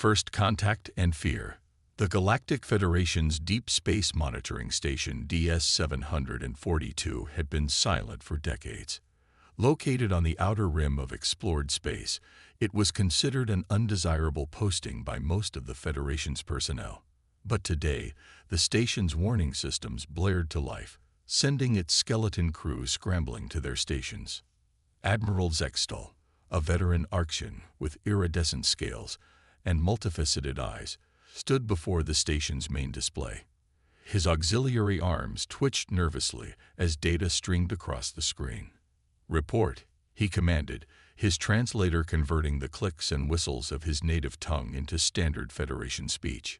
First contact and fear. The Galactic Federation's Deep Space Monitoring Station DS-742 had been silent for decades. Located on the outer rim of explored space, it was considered an undesirable posting by most of the Federation's personnel. But today, the station's warning systems blared to life, sending its skeleton crew scrambling to their stations. Admiral Zextal, a veteran Arctian with iridescent scales and multifaceted eyes, stood before the station's main display. His auxiliary arms twitched nervously as data streamed across the screen. "Report," he commanded, his translator converting the clicks and whistles of his native tongue into standard Federation speech.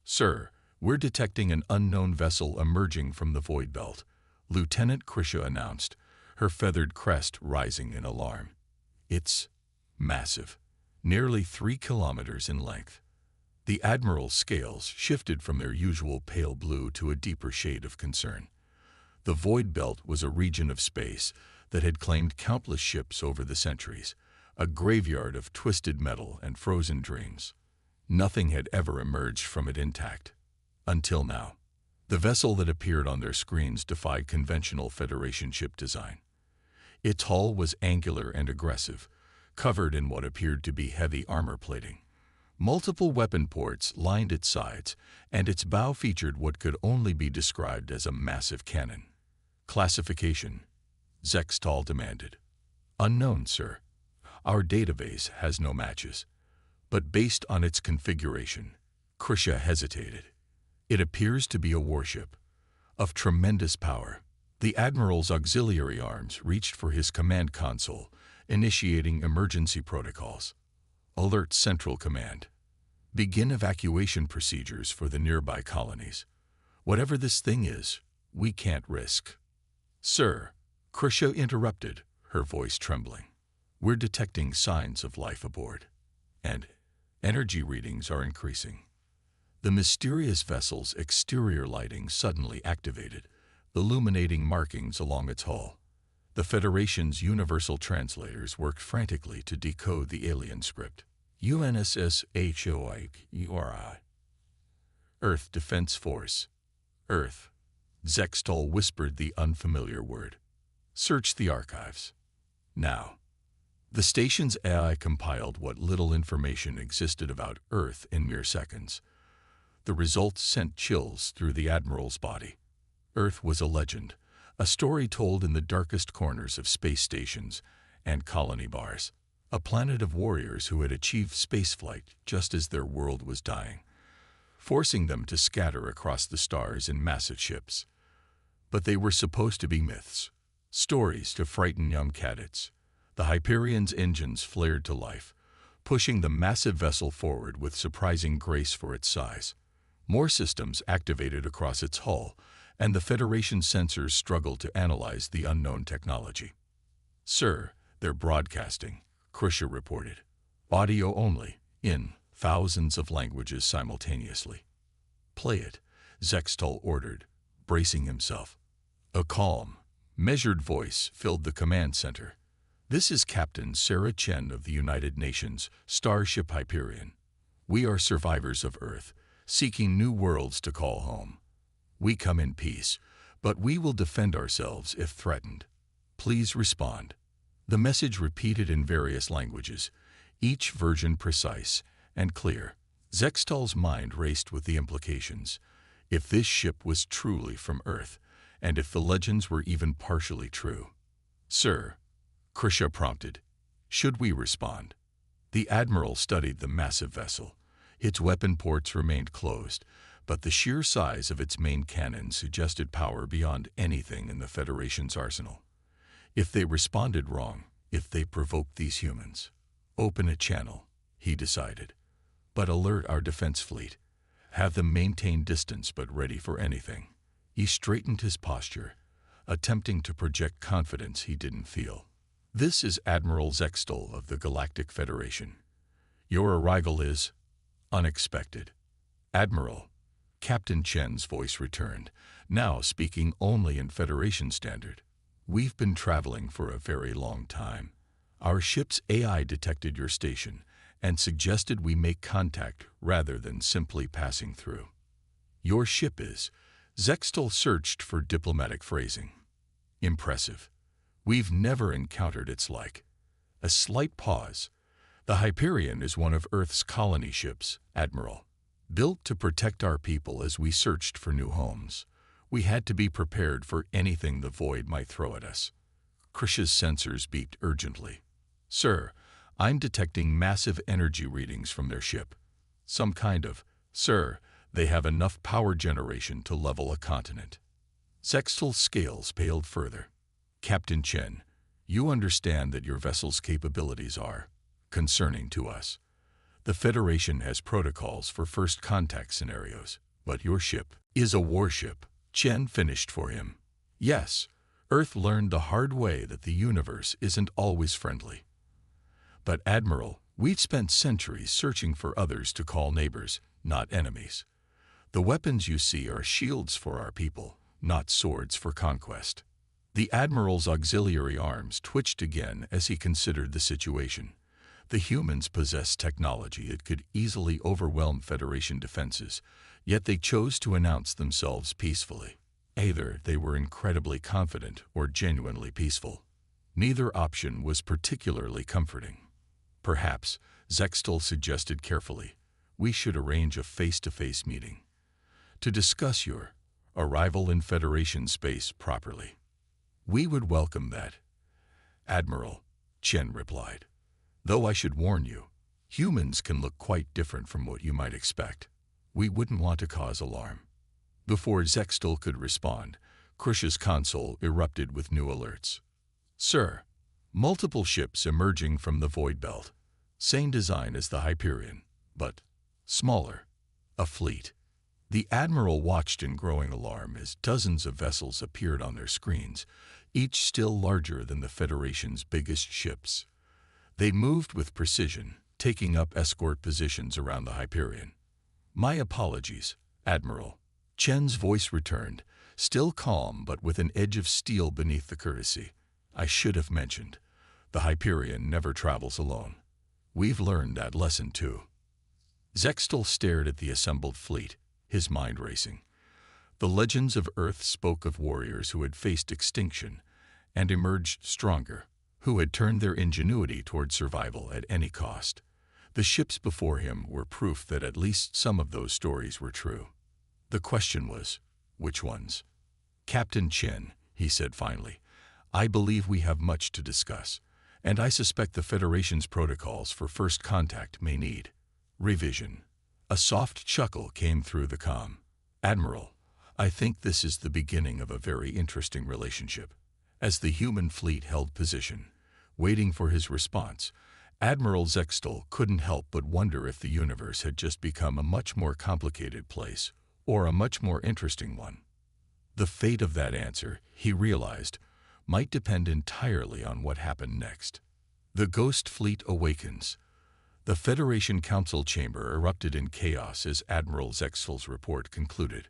"Sir, we're detecting an unknown vessel emerging from the void belt," Lieutenant Krisha announced, her feathered crest rising in alarm. "It's massive, nearly 3 kilometers in length." The Admiral's scales shifted from their usual pale blue to a deeper shade of concern. The void belt was a region of space that had claimed countless ships over the centuries, a graveyard of twisted metal and frozen dreams. Nothing had ever emerged from it intact. Until now. The vessel that appeared on their screens defied conventional Federation ship design. Its hull was angular and aggressive, covered in what appeared to be heavy armor plating. Multiple weapon ports lined its sides, and its bow featured what could only be described as a massive cannon. "Classification," Zextal demanded. "Unknown, sir. Our database has no matches. But based on its configuration," Krisha hesitated, "it appears to be a warship of tremendous power." The Admiral's auxiliary arms reached for his command console, initiating emergency protocols. "Alert Central Command. Begin evacuation procedures for the nearby colonies. Whatever this thing is, we can't risk." "Sir," Krisha interrupted, her voice trembling. "We're detecting signs of life aboard, and energy readings are increasing." The mysterious vessel's exterior lighting suddenly activated, illuminating markings along its hull. The Federation's universal translators worked frantically to decode the alien script. "UNSS HFY, Earth Defense Force. Earth." Zextal whispered the unfamiliar word. "Search the archives. Now." The station's AI compiled what little information existed about Earth in mere seconds. The results sent chills through the Admiral's body. Earth was a legend, a story told in the darkest corners of space stations and colony bars. A planet of warriors who had achieved spaceflight just as their world was dying, forcing them to scatter across the stars in massive ships. But they were supposed to be myths, stories to frighten young cadets. The Hyperion's engines flared to life, pushing the massive vessel forward with surprising grace for its size. More systems activated across its hull, and the Federation sensors struggled to analyze the unknown technology. "Sir, they're broadcasting," Krisha reported. "Audio only, in thousands of languages simultaneously." "Play it," Zextal ordered, bracing himself. A calm, measured voice filled the command center. "This is Captain Sarah Chen of the United Nations, Starship Hyperion. We are survivors of Earth, seeking new worlds to call home. We come in peace, but we will defend ourselves if threatened. Please respond." The message repeated in various languages, each version precise and clear. Zextal's mind raced with the implications. If this ship was truly from Earth, and if the legends were even partially true. "Sir," Krisha prompted, "should we respond?" The Admiral studied the massive vessel. Its weapon ports remained closed, but the sheer size of its main cannon suggested power beyond anything in the Federation's arsenal. If they responded wrong, if they provoked these humans, open a channel, he decided. But alert our defense fleet. Have them maintain distance but ready for anything. He straightened his posture, attempting to project confidence he didn't feel. "This is Admiral Zextal of the Galactic Federation. Your arrival is unexpected." "Admiral," Captain Chen's voice returned, now speaking only in Federation standard. "We've been traveling for a very long time. Our ship's AI detected your station, and suggested we make contact rather than simply passing through. Your ship is. Zextal searched for diplomatic phrasing. Impressive. We've never encountered its like. A slight pause. The Hyperion is one of Earth's colony ships, Admiral. Built to protect our people as we searched for new homes. We had to be prepared for anything the void might throw at us. Krish's sensors beeped urgently. Sir, I'm detecting massive energy readings from their ship. Some kind of. Sir, they have enough power generation to level a continent. Zextal's scales paled further. Captain Chen, you understand that your vessel's capabilities are concerning to us. The Federation has protocols for first contact scenarios, but your ship is a warship. Chen finished for him. Yes, Earth learned the hard way that the universe isn't always friendly. But Admiral, we've spent centuries searching for others to call neighbors, not enemies. The weapons you see are shields for our people, not swords for conquest. The Admiral's auxiliary arms twitched again as he considered the situation. The humans possessed technology that could easily overwhelm Federation defenses, yet they chose to announce themselves peacefully. Either they were incredibly confident or genuinely peaceful. Neither option was particularly comforting. Perhaps, Zextal suggested carefully, we should arrange a face-to-face meeting to discuss your arrival in Federation space properly. We would welcome that, Admiral, Chen replied. Though I should warn you, humans can look quite different from what you might expect. We wouldn't want to cause alarm. Before Zextal could respond, Krish's console erupted with new alerts. Sir, multiple ships emerging from the void belt. Same design as the Hyperion, but smaller. A fleet. The Admiral watched in growing alarm as dozens of vessels appeared on their screens, each still larger than the Federation's biggest ships. They moved with precision, taking up escort positions around the Hyperion. My apologies, Admiral. Chen's voice returned, still calm but with an edge of steel beneath the courtesy. I should have mentioned. The Hyperion never travels alone. We've learned that lesson too. Zextal stared at the assembled fleet, his mind racing. The legends of Earth spoke of warriors who had faced extinction and emerged stronger, who had turned their ingenuity toward survival at any cost. The ships before him were proof that at least some of those stories were true. The question was, which ones? Captain Chen, he said finally, I believe we have much to discuss, and I suspect the Federation's protocols for first contact may need revision. A soft chuckle came through the comm. Admiral, I think this is the beginning of a very interesting relationship. As the human fleet held position, waiting for his response, Admiral Zextal couldn't help but wonder if the universe had just become a much more complicated place, or a much more interesting one. The fate of that answer, he realized, might depend entirely on what happened next. The Ghost Fleet awakens. The Federation Council chamber erupted in chaos as Admiral Zextal's report concluded.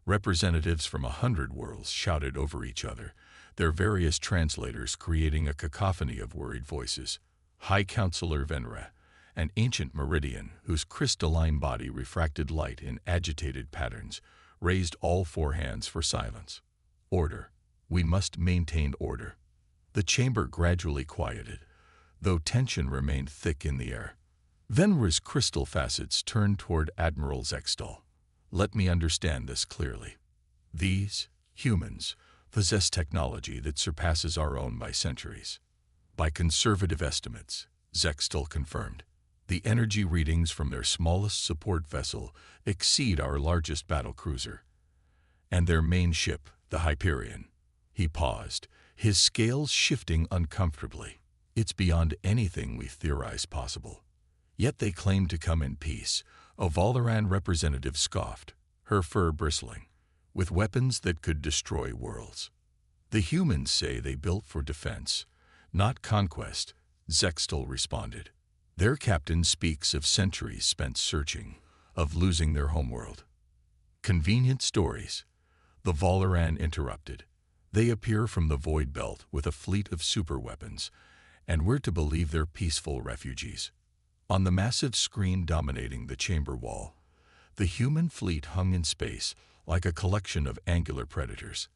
Representatives from 100 worlds shouted over each other, their various translators creating a cacophony of worried voices. High Counselor Venra, an ancient meridian whose crystalline body refracted light in agitated patterns, raised all four hands for silence. Order. We must maintain order. The chamber gradually quieted, though tension remained thick in the air. Venra's crystal facets turned toward Admiral Zextal. Let me understand this clearly. These humans possess technology that surpasses our own by centuries. By conservative estimates, Zextal confirmed, the energy readings from their smallest support vessel exceed our largest battle cruiser. And their main ship, the Hyperion. He paused, his scales shifting uncomfortably. It's beyond anything we theorized possible. Yet they claim to come in peace, a Valoran representative scoffed, her fur bristling, with weapons that could destroy worlds. The humans say they built for defense, not conquest, Zextal responded. Their captain speaks of centuries spent searching, of losing their homeworld. Convenient stories. The Valoran interrupted. They appear from the Void Belt with a fleet of superweapons, and we're to believe they're peaceful refugees. On the massive screen dominating the chamber wall, the human fleet hung in space like a collection of angular predators.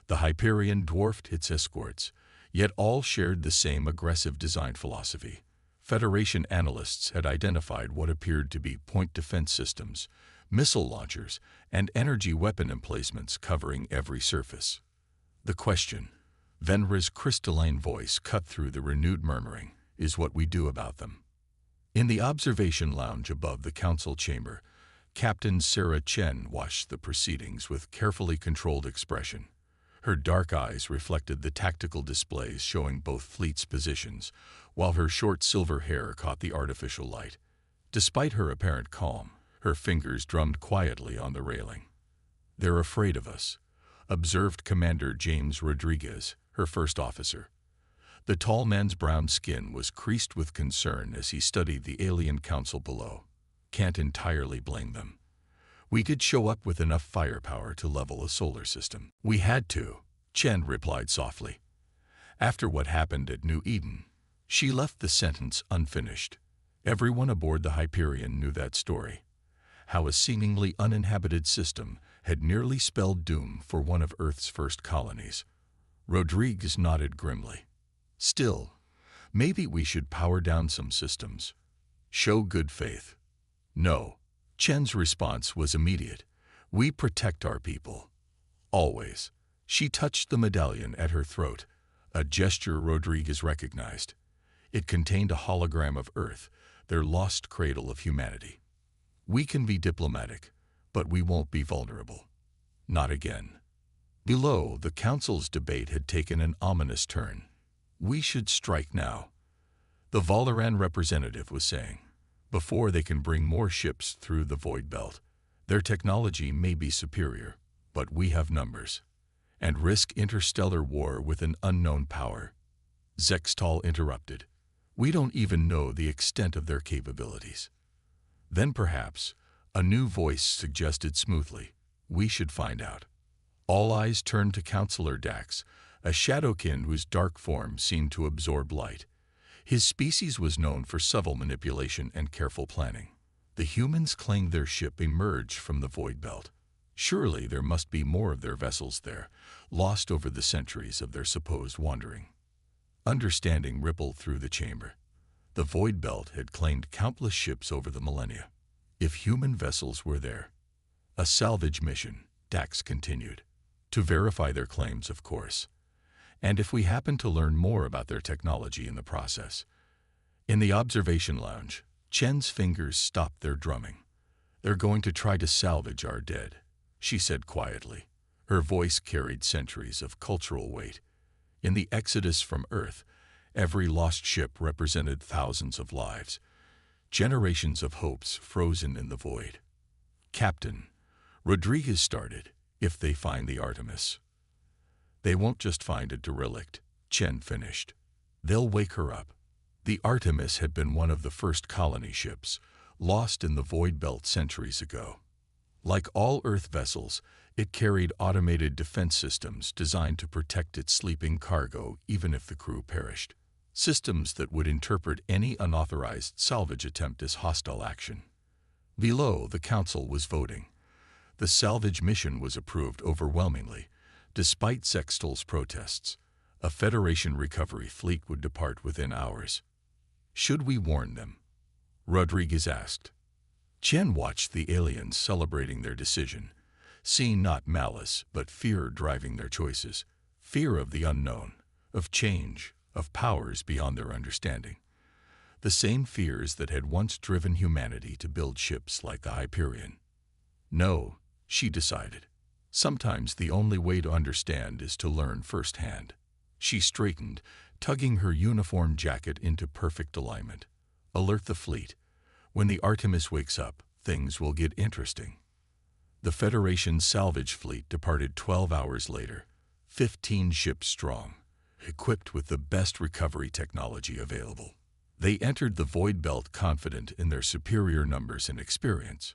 The Hyperion dwarfed its escorts, yet all shared the same aggressive design philosophy. Federation analysts had identified what appeared to be point defense systems, missile launchers, and energy weapon emplacements covering every surface. The question, Venra's crystalline voice cut through the renewed murmuring, is what we do about them. In the observation lounge above the council chamber, Captain Sarah Chen watched the proceedings with carefully controlled expression. Her dark eyes reflected the tactical displays showing both fleets' positions, while her short silver hair caught the artificial light. Despite her apparent calm, her fingers drummed quietly on the railing. "They're afraid of us," observed Commander James Rodriguez, her first officer. The tall man's brown skin was creased with concern as he studied the alien council below. "Can't entirely blame them. We could show up with enough firepower to level a solar system." "We had to," Chen replied softly. "After what happened at New Eden." She left the sentence unfinished. Everyone aboard the Hyperion knew that story. How a seemingly uninhabited system had nearly spelled doom for one of Earth's first colonies. Rodriguez nodded grimly. "Still, maybe we should power down some systems. Show good faith." "No." Chen's response was immediate. "We protect our people. Always." She touched the medallion at her throat, a gesture Rodriguez recognized. It contained a hologram of Earth, their lost cradle of humanity. "We can be diplomatic, but we won't be vulnerable. Not again." Below, the council's debate had taken an ominous turn. "We should strike now," the Valoran representative was saying. "Before they can bring more ships through the void belt. Their technology may be superior, but we have numbers. And risk interstellar war with an unknown power." Zextal interrupted. "We don't even know the extent of their capabilities." Then perhaps, a new voice suggested smoothly, "We should find out." All eyes turned to Counselor Dax, a shadowkin whose dark form seemed to absorb light. His species was known for subtle manipulation and careful planning. The humans claimed their ship emerged from the void belt. Surely there must be more of their vessels there, lost over the centuries of their supposed wandering. Understanding rippled through the chamber. The void belt had claimed countless ships over the millennia. If human vessels were there. "A salvage mission," Dax continued. "To verify their claims, of course. And if we happen to learn more about their technology in the process." In the observation lounge, Chen's fingers stopped their drumming. "They're going to try to salvage our dead," she said quietly. Her voice carried centuries of cultural weight. In the exodus from Earth, every lost ship represented thousands of lives, generations of hopes frozen in the void. "Captain," Rodriguez started, "if they find the Artemis." "They won't just find a derelict," Chen finished. "They'll wake her up." The Artemis had been one of the first colony ships, lost in the void belt centuries ago. Like all Earth vessels, it carried automated defense systems designed to protect its sleeping cargo even if the crew perished. Systems that would interpret any unauthorized salvage attempt as hostile action. Below, the council was voting. The salvage mission was approved overwhelmingly. Despite Sextal's protests, a Federation recovery fleet would depart within hours. "Should we warn them?" Rodriguez asked. Chen watched the aliens celebrating their decision, seeing not malice but fear driving their choices. Fear of the unknown, of change, of powers beyond their understanding. The same fears that had once driven humanity to build ships like the Hyperion. "No," she decided. "Sometimes the only way to understand is to learn firsthand." She straightened, tugging her uniform jacket into perfect alignment. "Alert the fleet. When the Artemis wakes up, things will get interesting." The Federation salvage fleet departed 12 hours later, 15 ships strong, equipped with the best recovery technology available. They entered the void belt confident in their superior numbers and experience.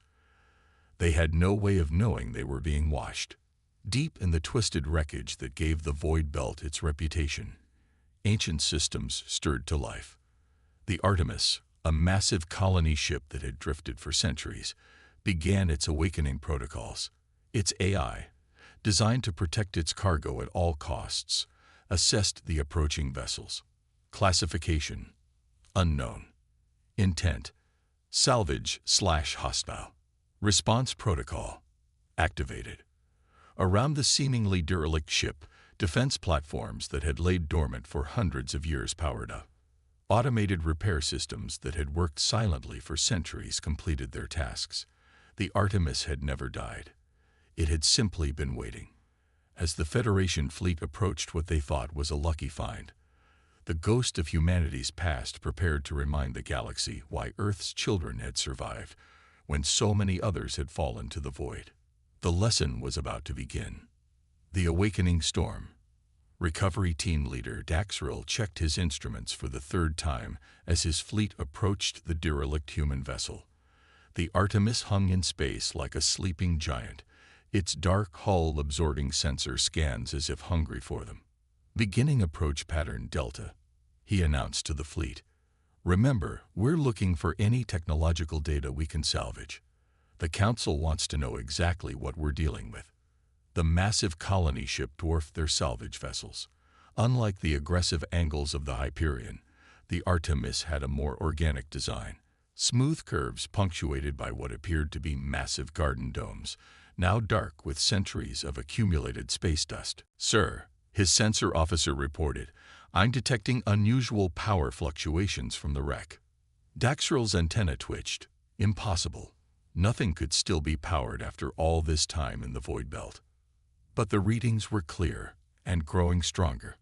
They had no way of knowing they were being washed. Deep in the twisted wreckage that gave the void belt its reputation, ancient systems stirred to life. The Artemis, a massive colony ship that had drifted for centuries, began its awakening protocols. Its AI, designed to protect its cargo at all costs, assessed the approaching vessels. Classification: unknown. Intent: salvage/hostile. Response protocol activated. Around the seemingly derelict ship, defense platforms that had laid dormant for hundreds of years powered up. Automated repair systems that had worked silently for centuries completed their tasks. The Artemis had never died. It had simply been waiting. As the Federation fleet approached what they thought was a lucky find, the ghost of humanity's past prepared to remind the galaxy why Earth's children had survived when so many others had fallen to the void. The lesson was about to begin. The awakening storm. Recovery team leader Daxril checked his instruments for the third time as his fleet approached the derelict human vessel. The Artemis hung in space like a sleeping giant, its dark hull absorbing sensor scans as if hungry for them. Beginning approach pattern Delta, he announced to the fleet. Remember, we're looking for any technological data we can salvage. The Council wants to know exactly what we're dealing with. The massive colony ship dwarfed their salvage vessels. Unlike the aggressive angles of the Hyperion, the Artemis had a more organic design. Smooth curves punctuated by what appeared to be massive garden domes, now dark with centuries of accumulated space dust. "Sir," his sensor officer reported, "I'm detecting unusual power fluctuations from the wreck." Daxril's antenna twitched. Impossible. Nothing could still be powered after all this time in the void belt. But the readings were clear and growing stronger.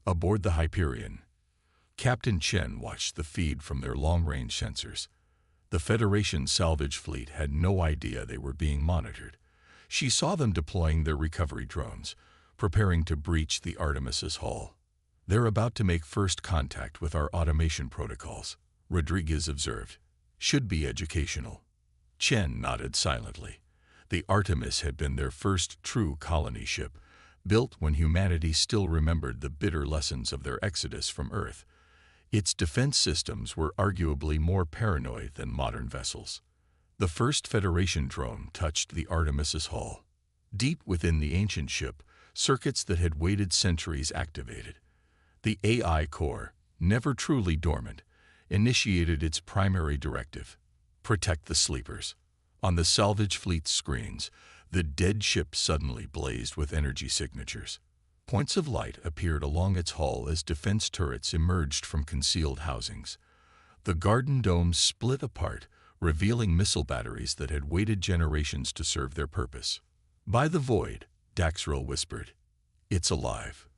Aboard the Hyperion, Captain Chen watched the feed from their long-range sensors. The Federation salvage fleet had no idea they were being monitored. She saw them deploying their recovery drones, preparing to breach the Artemis's hull. "They're about to make first contact with our automation protocols," Rodriguez observed. "Should be educational." Chen nodded silently. The Artemis had been their first true colony ship, built when humanity still remembered the bitter lessons of their exodus from Earth. Its defense systems were arguably more paranoid than modern vessels. The first Federation drone touched the Artemis's hull. Deep within the ancient ship, circuits that had waited centuries activated. The AI core, never truly dormant, initiated its primary directive: protect the sleepers. On the salvage fleet's screens, the dead ship suddenly blazed with energy signatures. Points of light appeared along its hull as defense turrets emerged from concealed housings. The garden domes split apart, revealing missile batteries that had waited generations to serve their purpose. "By the void," Daxril whispered. "It's alive."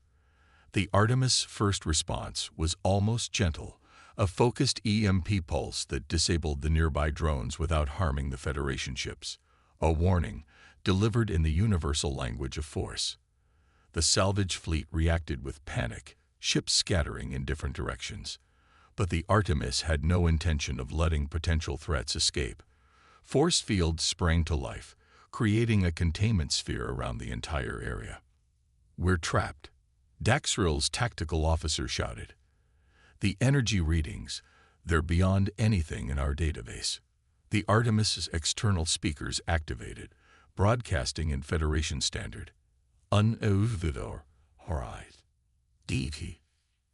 The Artemis' first response was almost gentle, a focused EMP pulse that disabled the nearby drones without harming the Federation ships. A warning, delivered in the universal language of force. The salvage fleet reacted with panic, ships scattering in different directions. But the Artemis had no intention of letting potential threats escape. Force fields sprang to life, creating a containment sphere around the entire area. "We're trapped," Daxril's tactical officer shouted. "The energy readings, they're beyond anything in our database." The Artemis's external speakers activated, broadcasting in Federation standard. "Unovidor, horizon. DT.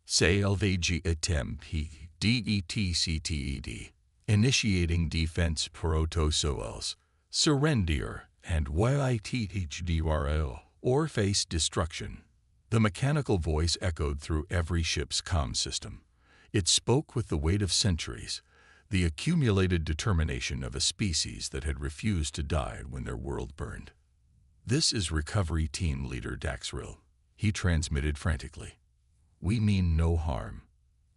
CLVG attempt DETCTED. Initiating defense protocols. Surrender and YITHDRL, or face destruction." The mechanical voice echoed through every ship's comm system. It spoke with the weight of centuries, the accumulated determination of a species that had refused to die when their world burned. "This is Recovery Team Leader Daxril," he transmitted frantically. "We mean no harm.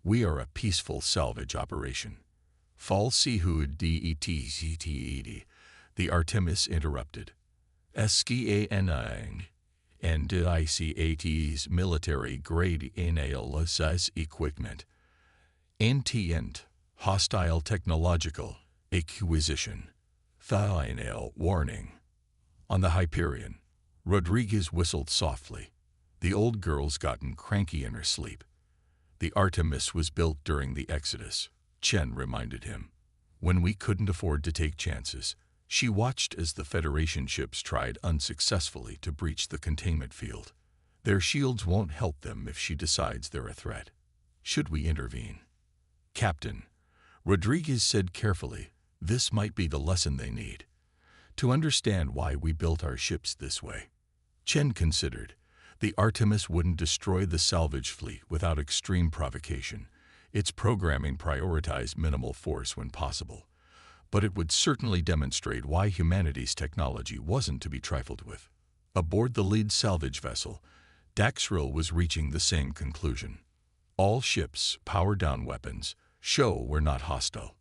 We are a peaceful salvage operation." "Falsehud DETCTED," the Artemis interrupted. "SCANing and ICAT's military-grade analysis equipment. Antient, hostile technological acquisition. Final warning." On the Hyperion, Rodriguez whistled softly. The old girl's gotten cranky in her sleep. The Artemis was built during the Exodus, Chen reminded him. When we couldn't afford to take chances, she watched as the Federation ships tried unsuccessfully to breach the containment field. Their shields won't help them if she decides they're a threat. Should we intervene? Captain, Rodriguez said carefully, this might be the lesson they need. To understand why we built our ships this way. Chen considered. The Artemis wouldn't destroy the salvage fleet without extreme provocation. Its programming prioritized minimal force when possible. But it would certainly demonstrate why humanity's technology wasn't to be trifled with. Aboard the lead salvage vessel, Daxril was reaching the same conclusion. All ships, power-down weapons, show were not hostile.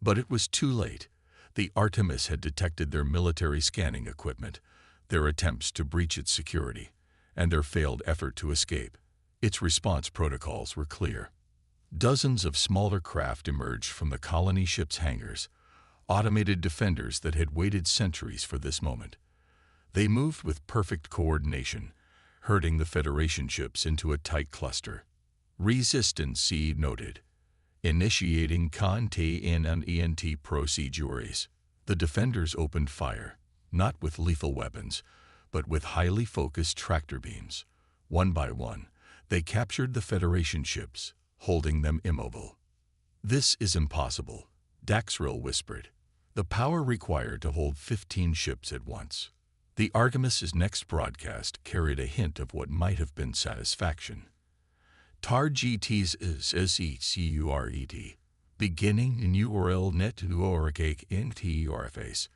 But it was too late. The Artemis had detected their military scanning equipment, their attempts to breach its security, and their failed effort to escape. Its response protocols were clear. Dozens of smaller craft emerged from the colony ship's hangars, automated defenders that had waited centuries for this moment. They moved with perfect coordination, herding the Federation ships into a tight cluster. Resistance noted. Initiating contain and ENT procedures. The defenders opened fire, not with lethal weapons, but with highly focused tractor beams. One by one, they captured the Federation ships, holding them immobile. This is impossible, Daxril whispered. The power required to hold 15 ships at once. The Artemis's next broadcast carried a hint of what might have been satisfaction. TAR GT's is SECURET. Beginning in URL network interface.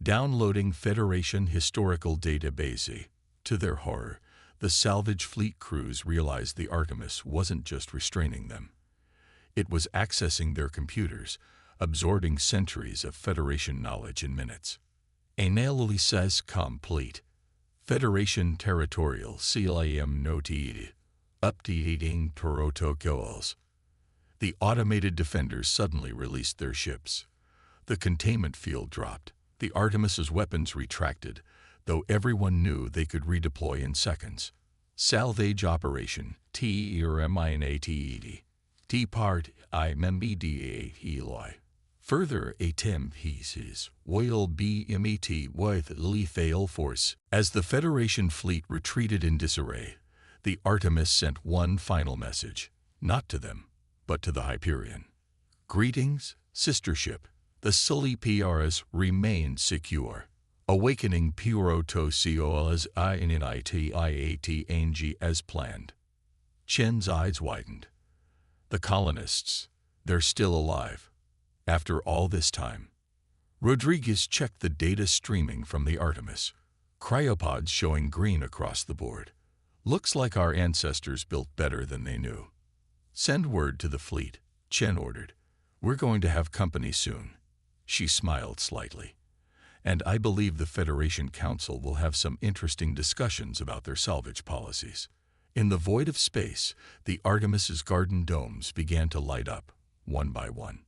Downloading Federation Historical Database. To their horror, the salvage fleet crews realized the Artemis wasn't just restraining them. It was accessing their computers, absorbing centuries of Federation knowledge in minutes. Analysis complete. Federation Territorial CLAM noted. Updating protocols. The automated defenders suddenly released their ships. The containment field dropped. The Artemis's weapons retracted, though everyone knew they could redeploy in seconds. Salvage operation TRMINATED. T-part IMEMEDA Eloy. Further ATEM pieces will be met with lethal force. As the Federation fleet retreated in disarray, the Artemis sent one final message, not to them, but to the Hyperion. Greetings, sister ship. The Sully PRS remained secure. Awakening Purotosio as INITIATNG as planned. Chen's eyes widened. The colonists, they're still alive. After all this time. Rodriguez checked the data streaming from the Artemis. Cryopods showing green across the board. Looks like our ancestors built better than they knew. Send word to the fleet, Chen ordered. We're going to have company soon. She smiled slightly. And I believe the Federation Council will have some interesting discussions about their salvage policies. In the void of space, the Artemis's garden domes began to light up, one by one.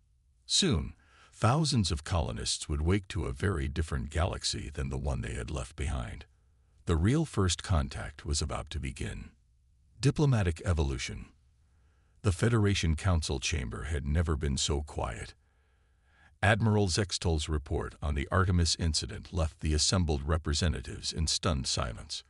Soon, thousands of colonists would wake to a very different galaxy than the one they had left behind. The real first contact was about to begin. Diplomatic evolution. The Federation Council chamber had never been so quiet. Admiral Zextol's report on the Artemis incident left the assembled representatives in stunned silence.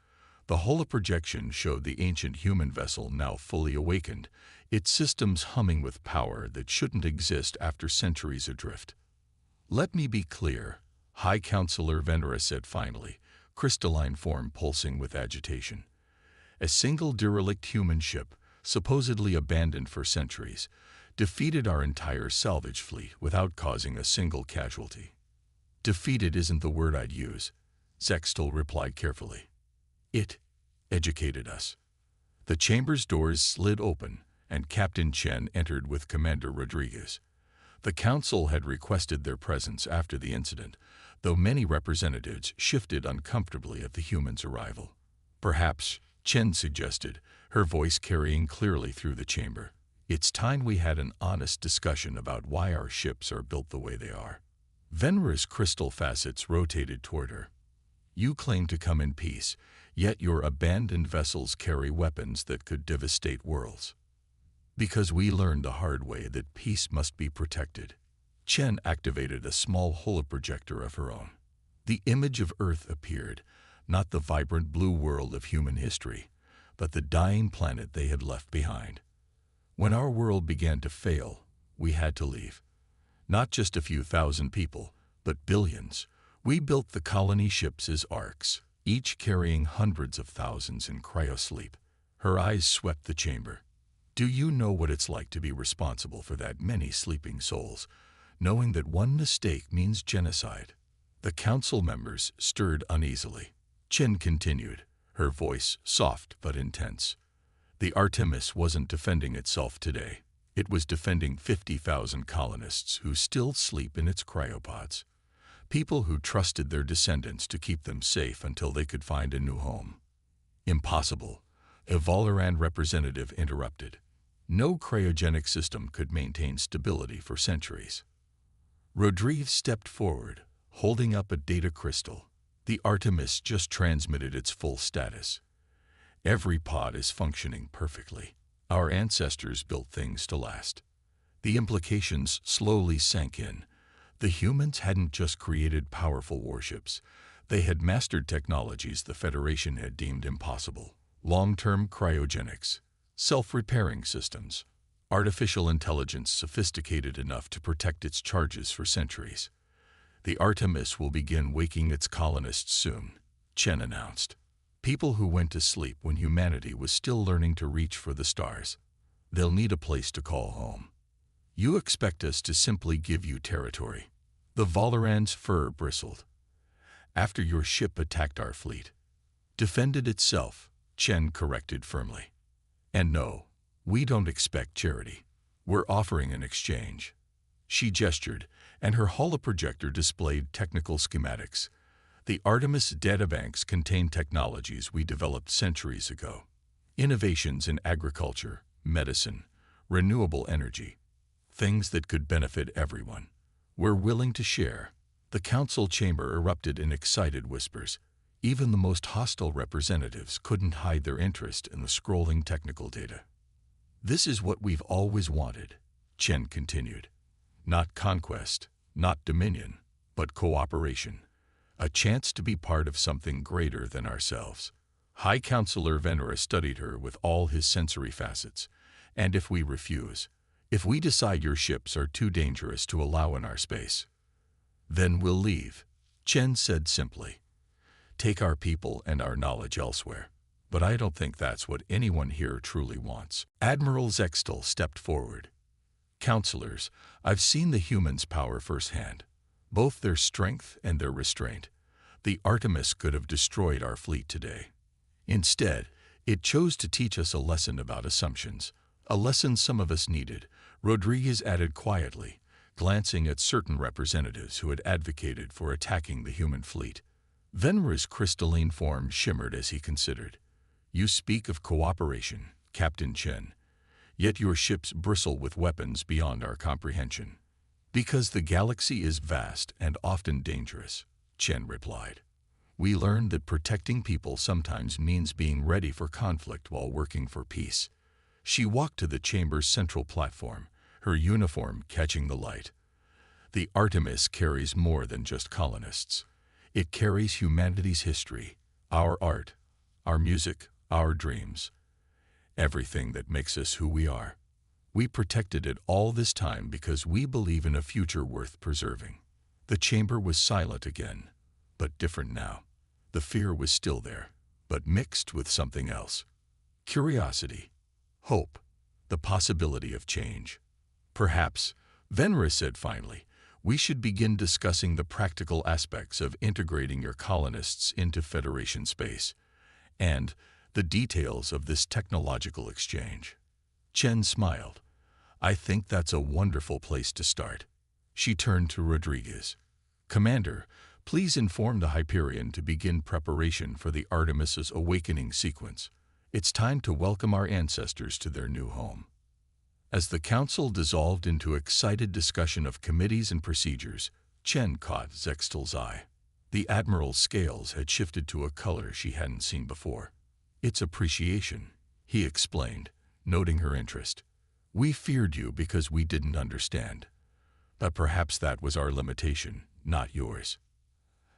The holoprojection showed the ancient human vessel now fully awakened, its systems humming with power that shouldn't exist after centuries adrift. Let me be clear, High Counselor Venera said finally, crystalline form pulsing with agitation. A single derelict human ship, supposedly abandoned for centuries, defeated our entire salvage fleet without causing a single casualty. Defeated isn't the word I'd use, Zextol replied carefully. It educated us. The chamber's doors slid open, and Captain Chen entered with Commander Rodriguez. The council had requested their presence after the incident, though many representatives shifted uncomfortably at the humans' arrival. Perhaps, Chen suggested, her voice carrying clearly through the chamber. It's time we had an honest discussion about why our ships are built the way they are. Venera's crystal facets rotated toward her. You claim to come in peace, yet your abandoned vessels carry weapons that could devastate worlds. Because we learned the hard way that peace must be protected. Chen activated a small holoprojector of her own. The image of Earth appeared, not the vibrant blue world of human history, but the dying planet they had left behind. When our world began to fail, we had to leave. Not just a few thousand people, but billions. We built the colony ships as arks, each carrying hundreds of thousands in cryosleep. Her eyes swept the chamber. Do you know what it's like to be responsible for that many sleeping souls, knowing that one mistake means genocide? The council members stirred uneasily. Chen continued, her voice soft but intense. The Artemis wasn't defending itself today. It was defending 50,000 colonists who still sleep in its cryopods. People who trusted their descendants to keep them safe until they could find a new home. Impossible, a Valoran representative interrupted. No cryogenic system could maintain stability for centuries. Rodriguez stepped forward, holding up a data crystal. The Artemis just transmitted its full status. Every pod is functioning perfectly. Our ancestors built things to last. The implications slowly sank in. The humans hadn't just created powerful warships. They had mastered technologies the Federation had deemed impossible. Long-term cryogenics, self-repairing systems, artificial intelligence sophisticated enough to protect its charges for centuries. The Artemis will begin waking its colonists soon, Chen announced. People who went to sleep when humanity was still learning to reach for the stars. They'll need a place to call home. You expect us to simply give you territory. The Valoran's fur bristled. After your ship attacked our fleet. Defended itself, Chen corrected firmly. And no, we don't expect charity. We're offering an exchange. She gestured, and her holoprojector displayed technical schematics. The Artemis databanks contain technologies we developed centuries ago. Innovations in agriculture, medicine, renewable energy. Things that could benefit everyone. We're willing to share. The council chamber erupted in excited whispers. Even the most hostile representatives couldn't hide their interest in the scrolling technical data. This is what we've always wanted, Chen continued. Not conquest, not dominion, but cooperation. A chance to be part of something greater than ourselves. High Counselor Venera studied her with all his sensory facets. And if we refuse, if we decide your ships are too dangerous to allow in our space, then we'll leave, Chen said simply. Take our people and our knowledge elsewhere. But I don't think that's what anyone here truly wants. Admiral Zextel stepped forward. Counselors, I've seen the humans' power firsthand, both their strength and their restraint. The Artemis could have destroyed our fleet today. Instead, it chose to teach us a lesson about assumptions, a lesson some of us needed, Rodriguez added quietly, glancing at certain representatives who had advocated for attacking the human fleet. Venera's crystalline form shimmered as he considered. You speak of cooperation, Captain Chen, yet your ships bristle with weapons beyond our comprehension. Because the galaxy is vast and often dangerous, Chen replied. We learned that protecting people sometimes means being ready for conflict while working for peace. She walked to the chamber's central platform, her uniform catching the light. The Artemis carries more than just colonists. It carries humanity's history, our art, our music, our dreams. Everything that makes us who we are. We protected it all this time because we believe in a future worth preserving. The chamber was silent again, but different now. The fear was still there, but mixed with something else. Curiosity, hope, the possibility of change. Perhaps, Venera said finally, we should begin discussing the practical aspects of integrating your colonists into Federation space, and the details of this technological exchange. Chen smiled. I think that's a wonderful place to start. She turned to Rodriguez. Commander, please inform the Hyperion to begin preparation for the Artemis's awakening sequence. It's time to welcome our ancestors to their new home. As the council dissolved into excited discussion of committees and procedures, Chen caught Zextel's eye. The Admiral's scales had shifted to a color she hadn't seen before. It's appreciation, he explained, noting her interest. We feared you because we didn't understand. But perhaps that was our limitation, not yours.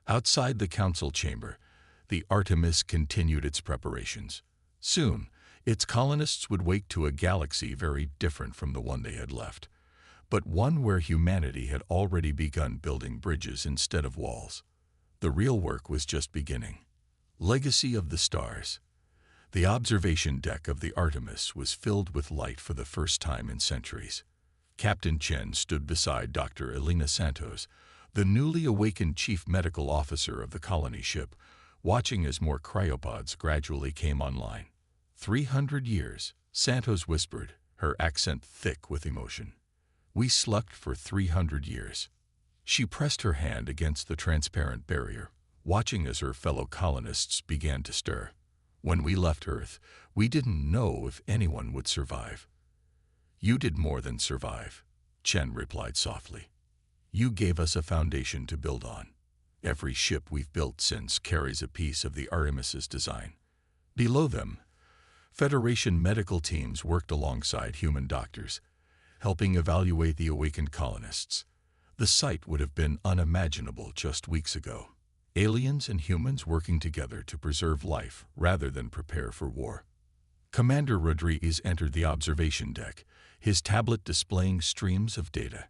Outside the council chamber, the Artemis continued its preparations. Soon, its colonists would wake to a galaxy very different from the one they had left, but one where humanity had already begun building bridges instead of walls. The real work was just beginning. Legacy of the stars. The observation deck of the Artemis was filled with light for the first time in centuries. Captain Chen stood beside Dr. Elena Santos, the newly awakened chief medical officer of the colony ship, watching as more cryopods gradually came online. 300 years, Santos whispered, her accent thick with emotion. We slept for 300 years. She pressed her hand against the transparent barrier, watching as her fellow colonists began to stir. When we left Earth, we didn't know if anyone would survive. You did more than survive, Chen replied softly. You gave us a foundation to build on. Every ship we've built since carries a piece of the Artemis's design. Below them, Federation medical teams worked alongside human doctors, helping evaluate the awakened colonists. The sight would have been unimaginable just weeks ago. Aliens and humans working together to preserve life rather than prepare for war. Commander Rodriguez entered the observation deck, his tablet displaying streams of data.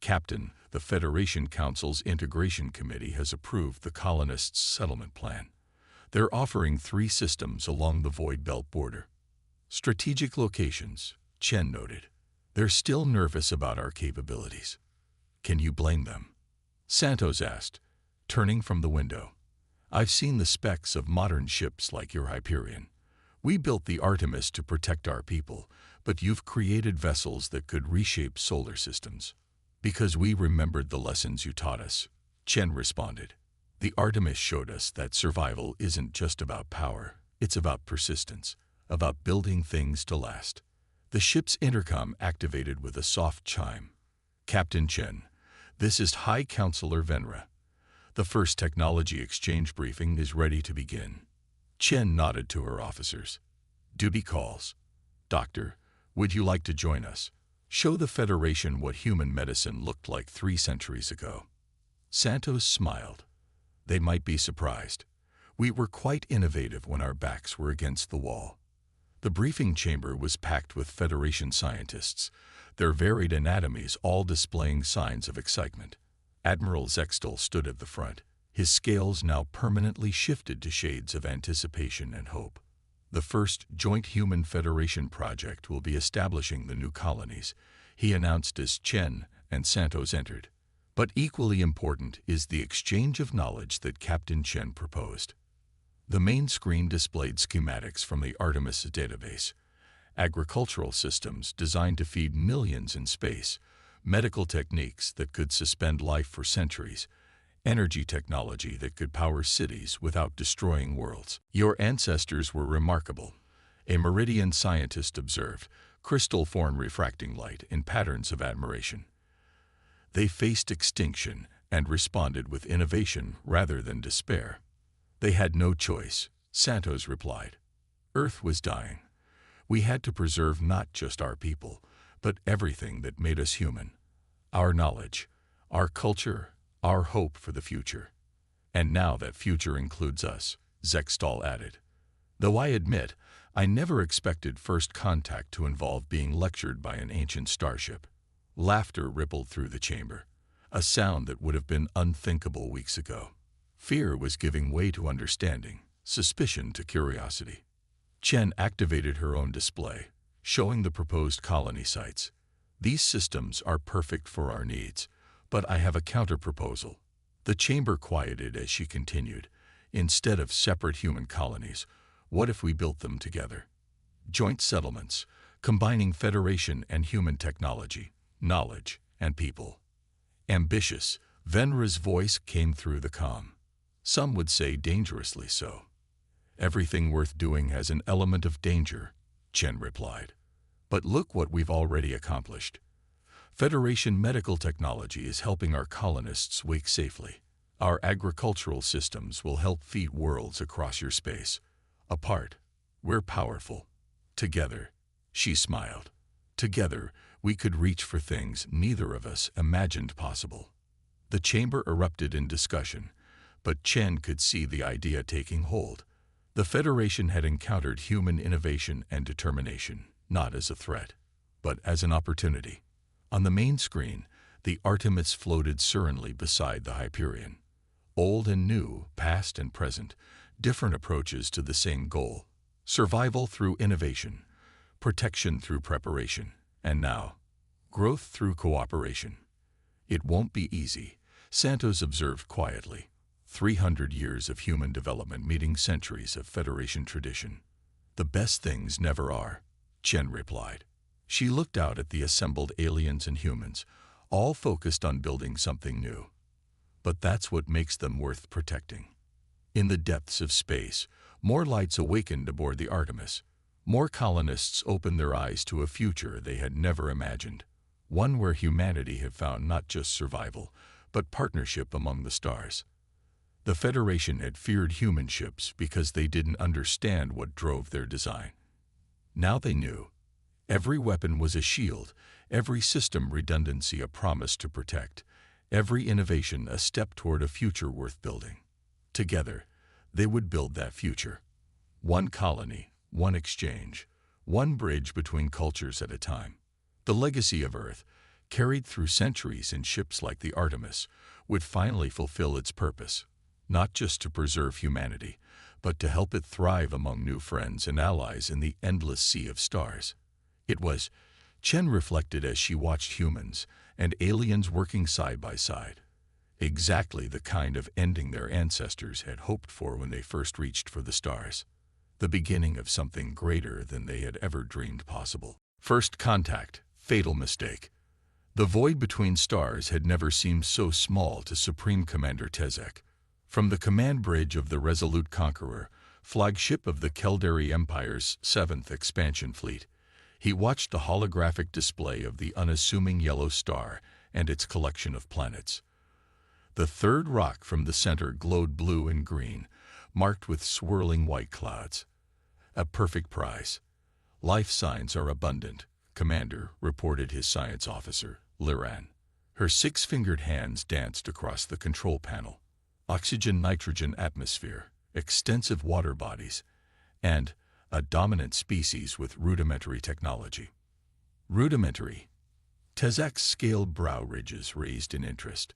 Captain, the Federation Council's Integration Committee has approved the colonists' settlement plan. They're offering 3 systems along the Void Belt border. Strategic locations, Chen noted. They're still nervous about our capabilities. Can you blame them? Santos asked, turning from the window. I've seen the specs of modern ships like your Hyperion. We built the Artemis to protect our people, but you've created vessels that could reshape solar systems. Because we remembered the lessons you taught us, Chen responded. The Artemis showed us that survival isn't just about power, it's about persistence, about building things to last. The ship's intercom activated with a soft chime. Captain Chen, this is High Counselor Venra. The first technology exchange briefing is ready to begin. Chen nodded to her officers. Duty calls. Doctor, would you like to join us? Show the Federation what human medicine looked like 3 centuries ago. Santos smiled. They might be surprised. We were quite innovative when our backs were against the wall. The briefing chamber was packed with Federation scientists, their varied anatomies all displaying signs of excitement. Admiral Zextal stood at the front, his scales now permanently shifted to shades of anticipation and hope. The first Joint Human Federation project will be establishing the new colonies, he announced as Chen and Santos entered. But equally important is the exchange of knowledge that Captain Chen proposed. The main screen displayed schematics from the Artemis database, agricultural systems designed to feed millions in space, medical techniques that could suspend life for centuries, energy technology that could power cities without destroying worlds. Your ancestors were remarkable, a Meridian scientist observed, crystal form refracting light in patterns of admiration. They faced extinction and responded with innovation rather than despair. They had no choice, Santos replied. Earth was dying. We had to preserve not just our people, but everything that made us human. Our knowledge, our culture, our hope for the future. And now that future includes us, Zextal added. Though I admit, I never expected first contact to involve being lectured by an ancient starship. Laughter rippled through the chamber, a sound that would have been unthinkable weeks ago. Fear was giving way to understanding, suspicion to curiosity. Chen activated her own display, showing the proposed colony sites. These systems are perfect for our needs, but I have a counter-proposal. The chamber quieted as she continued. Instead of separate human colonies, what if we built them together? Joint settlements, combining Federation and human technology, knowledge, and people. Ambitious, Venra's voice came through the calm. Some would say dangerously so. Everything worth doing has an element of danger, Chen replied. But look what we've already accomplished. Federation medical technology is helping our colonists wake safely. Our agricultural systems will help feed worlds across your space. Apart, we're powerful. Together, she smiled. Together, we could reach for things neither of us imagined possible. The chamber erupted in discussion, but Chen could see the idea taking hold. The Federation had encountered human innovation and determination, not as a threat, but as an opportunity. On the main screen, the Artemis floated serenely beside the Hyperion. Old and new, past and present, different approaches to the same goal. Survival through innovation, protection through preparation, and now, growth through cooperation. It won't be easy, Santos observed quietly. 300 years of human development meeting centuries of Federation tradition. The best things never are, Chen replied. She looked out at the assembled aliens and humans, all focused on building something new. But that's what makes them worth protecting. In the depths of space, more lights awakened aboard the Artemis. More colonists opened their eyes to a future they had never imagined, one where humanity had found not just survival, but partnership among the stars. The Federation had feared human ships because they didn't understand what drove their design. Now they knew. Every weapon was a shield, every system redundancy a promise to protect, every innovation a step toward a future worth building. Together, they would build that future. One colony, one exchange, one bridge between cultures at a time. The legacy of Earth, carried through centuries in ships like the Artemis, would finally fulfill its purpose, not just to preserve humanity, but to help it thrive among new friends and allies in the endless sea of stars. It was, Chen reflected as she watched humans and aliens working side by side, exactly the kind of ending their ancestors had hoped for when they first reached for the stars. The beginning of something greater than they had ever dreamed possible. First contact, fatal mistake. The void between stars had never seemed so small to Supreme Commander Tezek. From the command bridge of the Resolute Conqueror, flagship of the Keldari Empire's 7th Expansion Fleet, he watched the holographic display of the unassuming yellow star and its collection of planets. The third rock from the center glowed blue and green, marked with swirling white clouds. A perfect prize. Life signs are abundant, Commander, reported his science officer, Liran. Her 6-fingered hands danced across the control panel. Oxygen-nitrogen atmosphere, extensive water bodies, and a dominant species with rudimentary technology. Rudimentary. Tezek's scaled brow ridges raised in interest.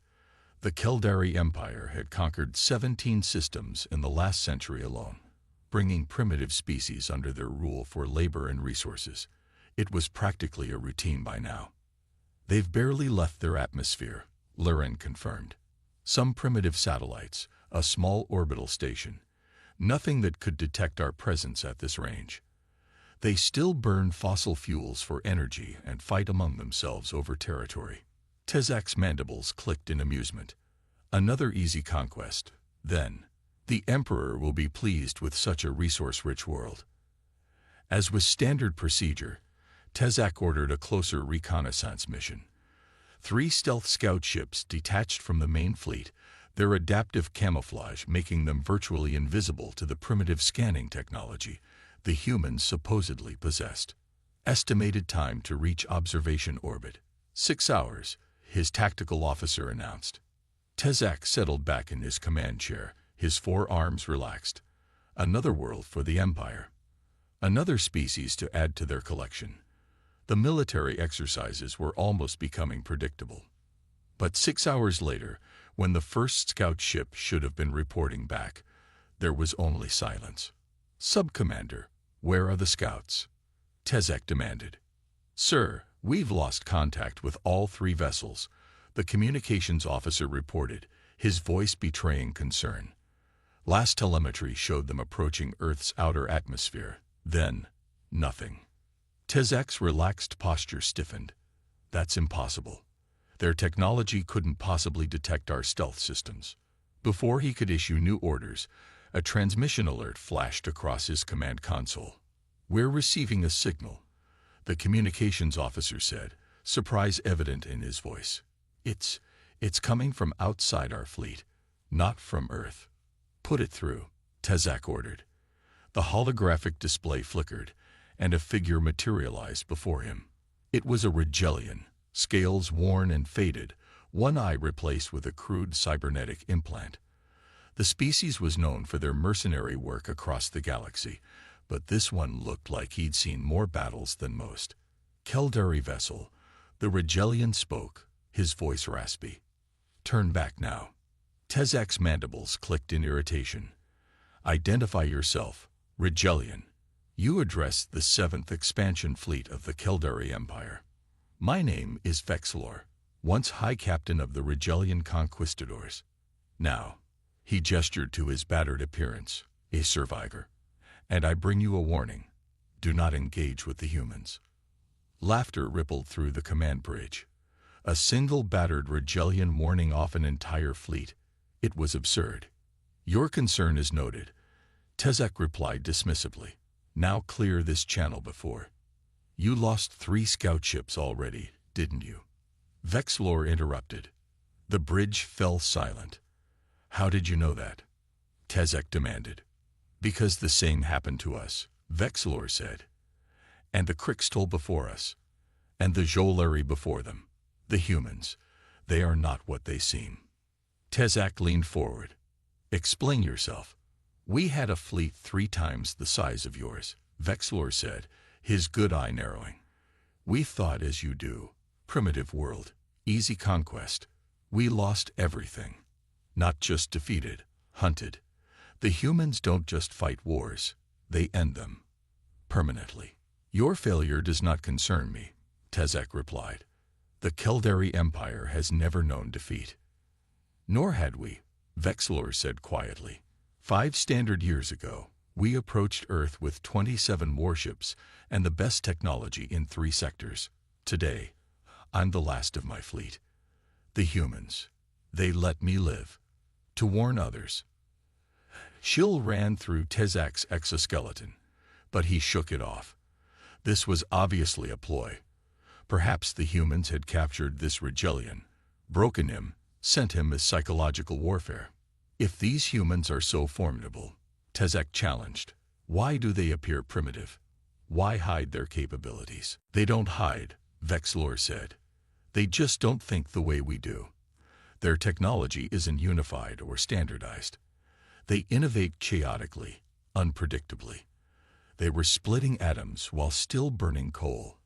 The Keldari Empire had conquered 17 systems in the last century alone, bringing primitive species under their rule for labor and resources. It was practically a routine by now. They've barely left their atmosphere, Liran confirmed. Some primitive satellites, a small orbital station, nothing that could detect our presence at this range. They still burn fossil fuels for energy and fight among themselves over territory. Tezek's mandibles clicked in amusement. Another easy conquest. Then, the Emperor will be pleased with such a resource-rich world. As was standard procedure, Tezek ordered a closer reconnaissance mission. 3 stealth scout ships detached from the main fleet, their adaptive camouflage making them virtually invisible to the primitive scanning technology the humans supposedly possessed. Estimated time to reach observation orbit, 6 hours, his tactical officer announced. Tezek settled back in his command chair, his forearms relaxed. Another world for the Empire. Another species to add to their collection. The military exercises were almost becoming predictable. But 6 hours later, when the first scout ship should have been reporting back, there was only silence. "Sub-Commander, where are the scouts?" Tezek demanded. "Sir, we've lost contact with all 3 vessels," the communications officer reported, his voice betraying concern. Last telemetry showed them approaching Earth's outer atmosphere. Then, nothing. Tezek's relaxed posture stiffened. "That's impossible. Their technology couldn't possibly detect our stealth systems." Before he could issue new orders, a transmission alert flashed across his command console. "We're receiving a signal," the communications officer said, surprise evident in his voice. It's coming from outside our fleet, not from Earth." "Put it through," Tezek ordered. The holographic display flickered, and a figure materialized before him. It was a Rigelian, scales worn and faded, one eye replaced with a crude cybernetic implant. The species was known for their mercenary work across the galaxy, but this one looked like he'd seen more battles than most. Keldari vessel, the Rigelian spoke, his voice raspy. Turn back now. Tezak's mandibles clicked in irritation. Identify yourself, Rigelian. You address the 7th expansion fleet of the Keldari Empire. My name is Vexlor, once High Captain of the Rigelian Conquistadors. Now, he gestured to his battered appearance, a survivor. And I bring you a warning. Do not engage with the humans. Laughter rippled through the command bridge. A single battered Rigelian warning off an entire fleet. It was absurd. Your concern is noted, Tezak replied dismissively. Now clear this channel before. You lost 3 scout ships already, didn't you? Vexlor interrupted. The bridge fell silent. How did you know that? Tezak demanded. Because the same happened to us, Vexlor said. And the Krixtol before us. And the Jolari before them. The humans. They are not what they seem. Tezak leaned forward. Explain yourself. We had a fleet 3 times the size of yours, Vexlor said, his good eye narrowing. We thought as you do. Primitive world. Easy conquest. We lost everything. Not just defeated, hunted. The humans don't just fight wars. They end them. Permanently. Your failure does not concern me, Tezak replied. The Keldari Empire has never known defeat. Nor had we, Vexlor said quietly. 5 standard years ago, we approached Earth with 27 warships and the best technology in 3 sectors. Today, I'm the last of my fleet. The humans. They let me live. To warn others. Chill ran through Tezak's exoskeleton, but he shook it off. This was obviously a ploy. Perhaps the humans had captured this Rigelian, broken him, sent him as psychological warfare. If these humans are so formidable, Tezak challenged, why do they appear primitive? Why hide their capabilities? They don't hide, Vexlor said. They just don't think the way we do. Their technology isn't unified or standardized. They innovate chaotically, unpredictably. They were splitting atoms while still burning coal.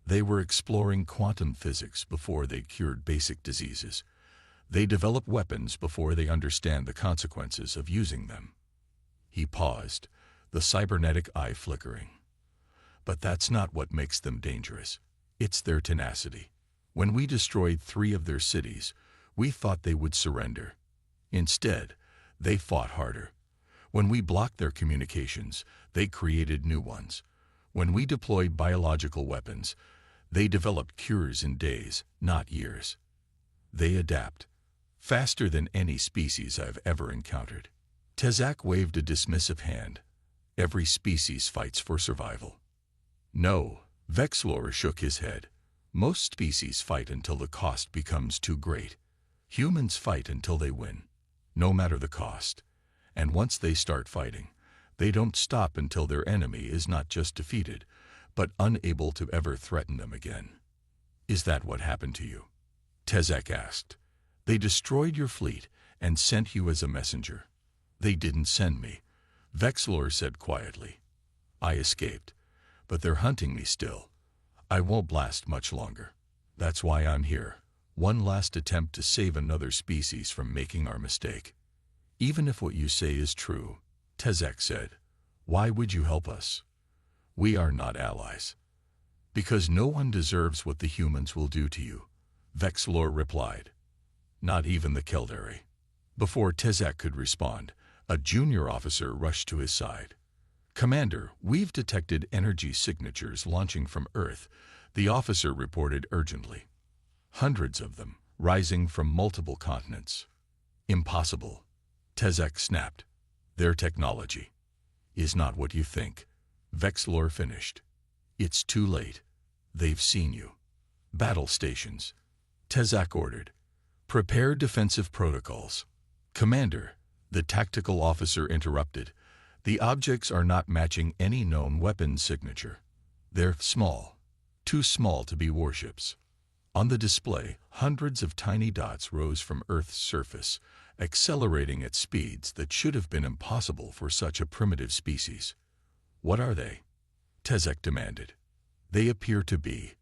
They were exploring quantum physics before they cured basic diseases. They develop weapons before they understand the consequences of using them. He paused, the cybernetic eye flickering. But that's not what makes them dangerous. It's their tenacity. When we destroyed 3 of their cities, we thought they would surrender. Instead, they fought harder. When we blocked their communications, they created new ones. When we deployed biological weapons, they developed cures in days, not years. They adapt. Faster than any species I've ever encountered. Tezak waved a dismissive hand. Every species fights for survival. No, Vexlor shook his head. Most species fight until the cost becomes too great. Humans fight until they win, no matter the cost. And once they start fighting, they don't stop until their enemy is not just defeated, but unable to ever threaten them again. Is that what happened to you? Tezak asked. They destroyed your fleet and sent you as a messenger. They didn't send me, Vexlor said quietly. I escaped, but they're hunting me still. I won't last much longer. That's why I'm here. One last attempt to save another species from making our mistake. Even if what you say is true, Tezak said, why would you help us? We are not allies. Because no one deserves what the humans will do to you, Vexlor replied. Not even the Keldari. Before Tezak could respond, a junior officer rushed to his side. Commander, we've detected energy signatures launching from Earth, the officer reported urgently. Hundreds of them, rising from multiple continents. Impossible, Tezak snapped. Their technology is not what you think, Vexlor finished. It's too late. They've seen you. Battle stations, Tezak ordered. Prepare defensive protocols. Commander, the tactical officer interrupted. The objects are not matching any known weapon signature. They're small, too small to be warships. On the display, hundreds of tiny dots rose from Earth's surface, accelerating at speeds that should have been impossible for such a primitive species. What are they? Tezek demanded. They appear to be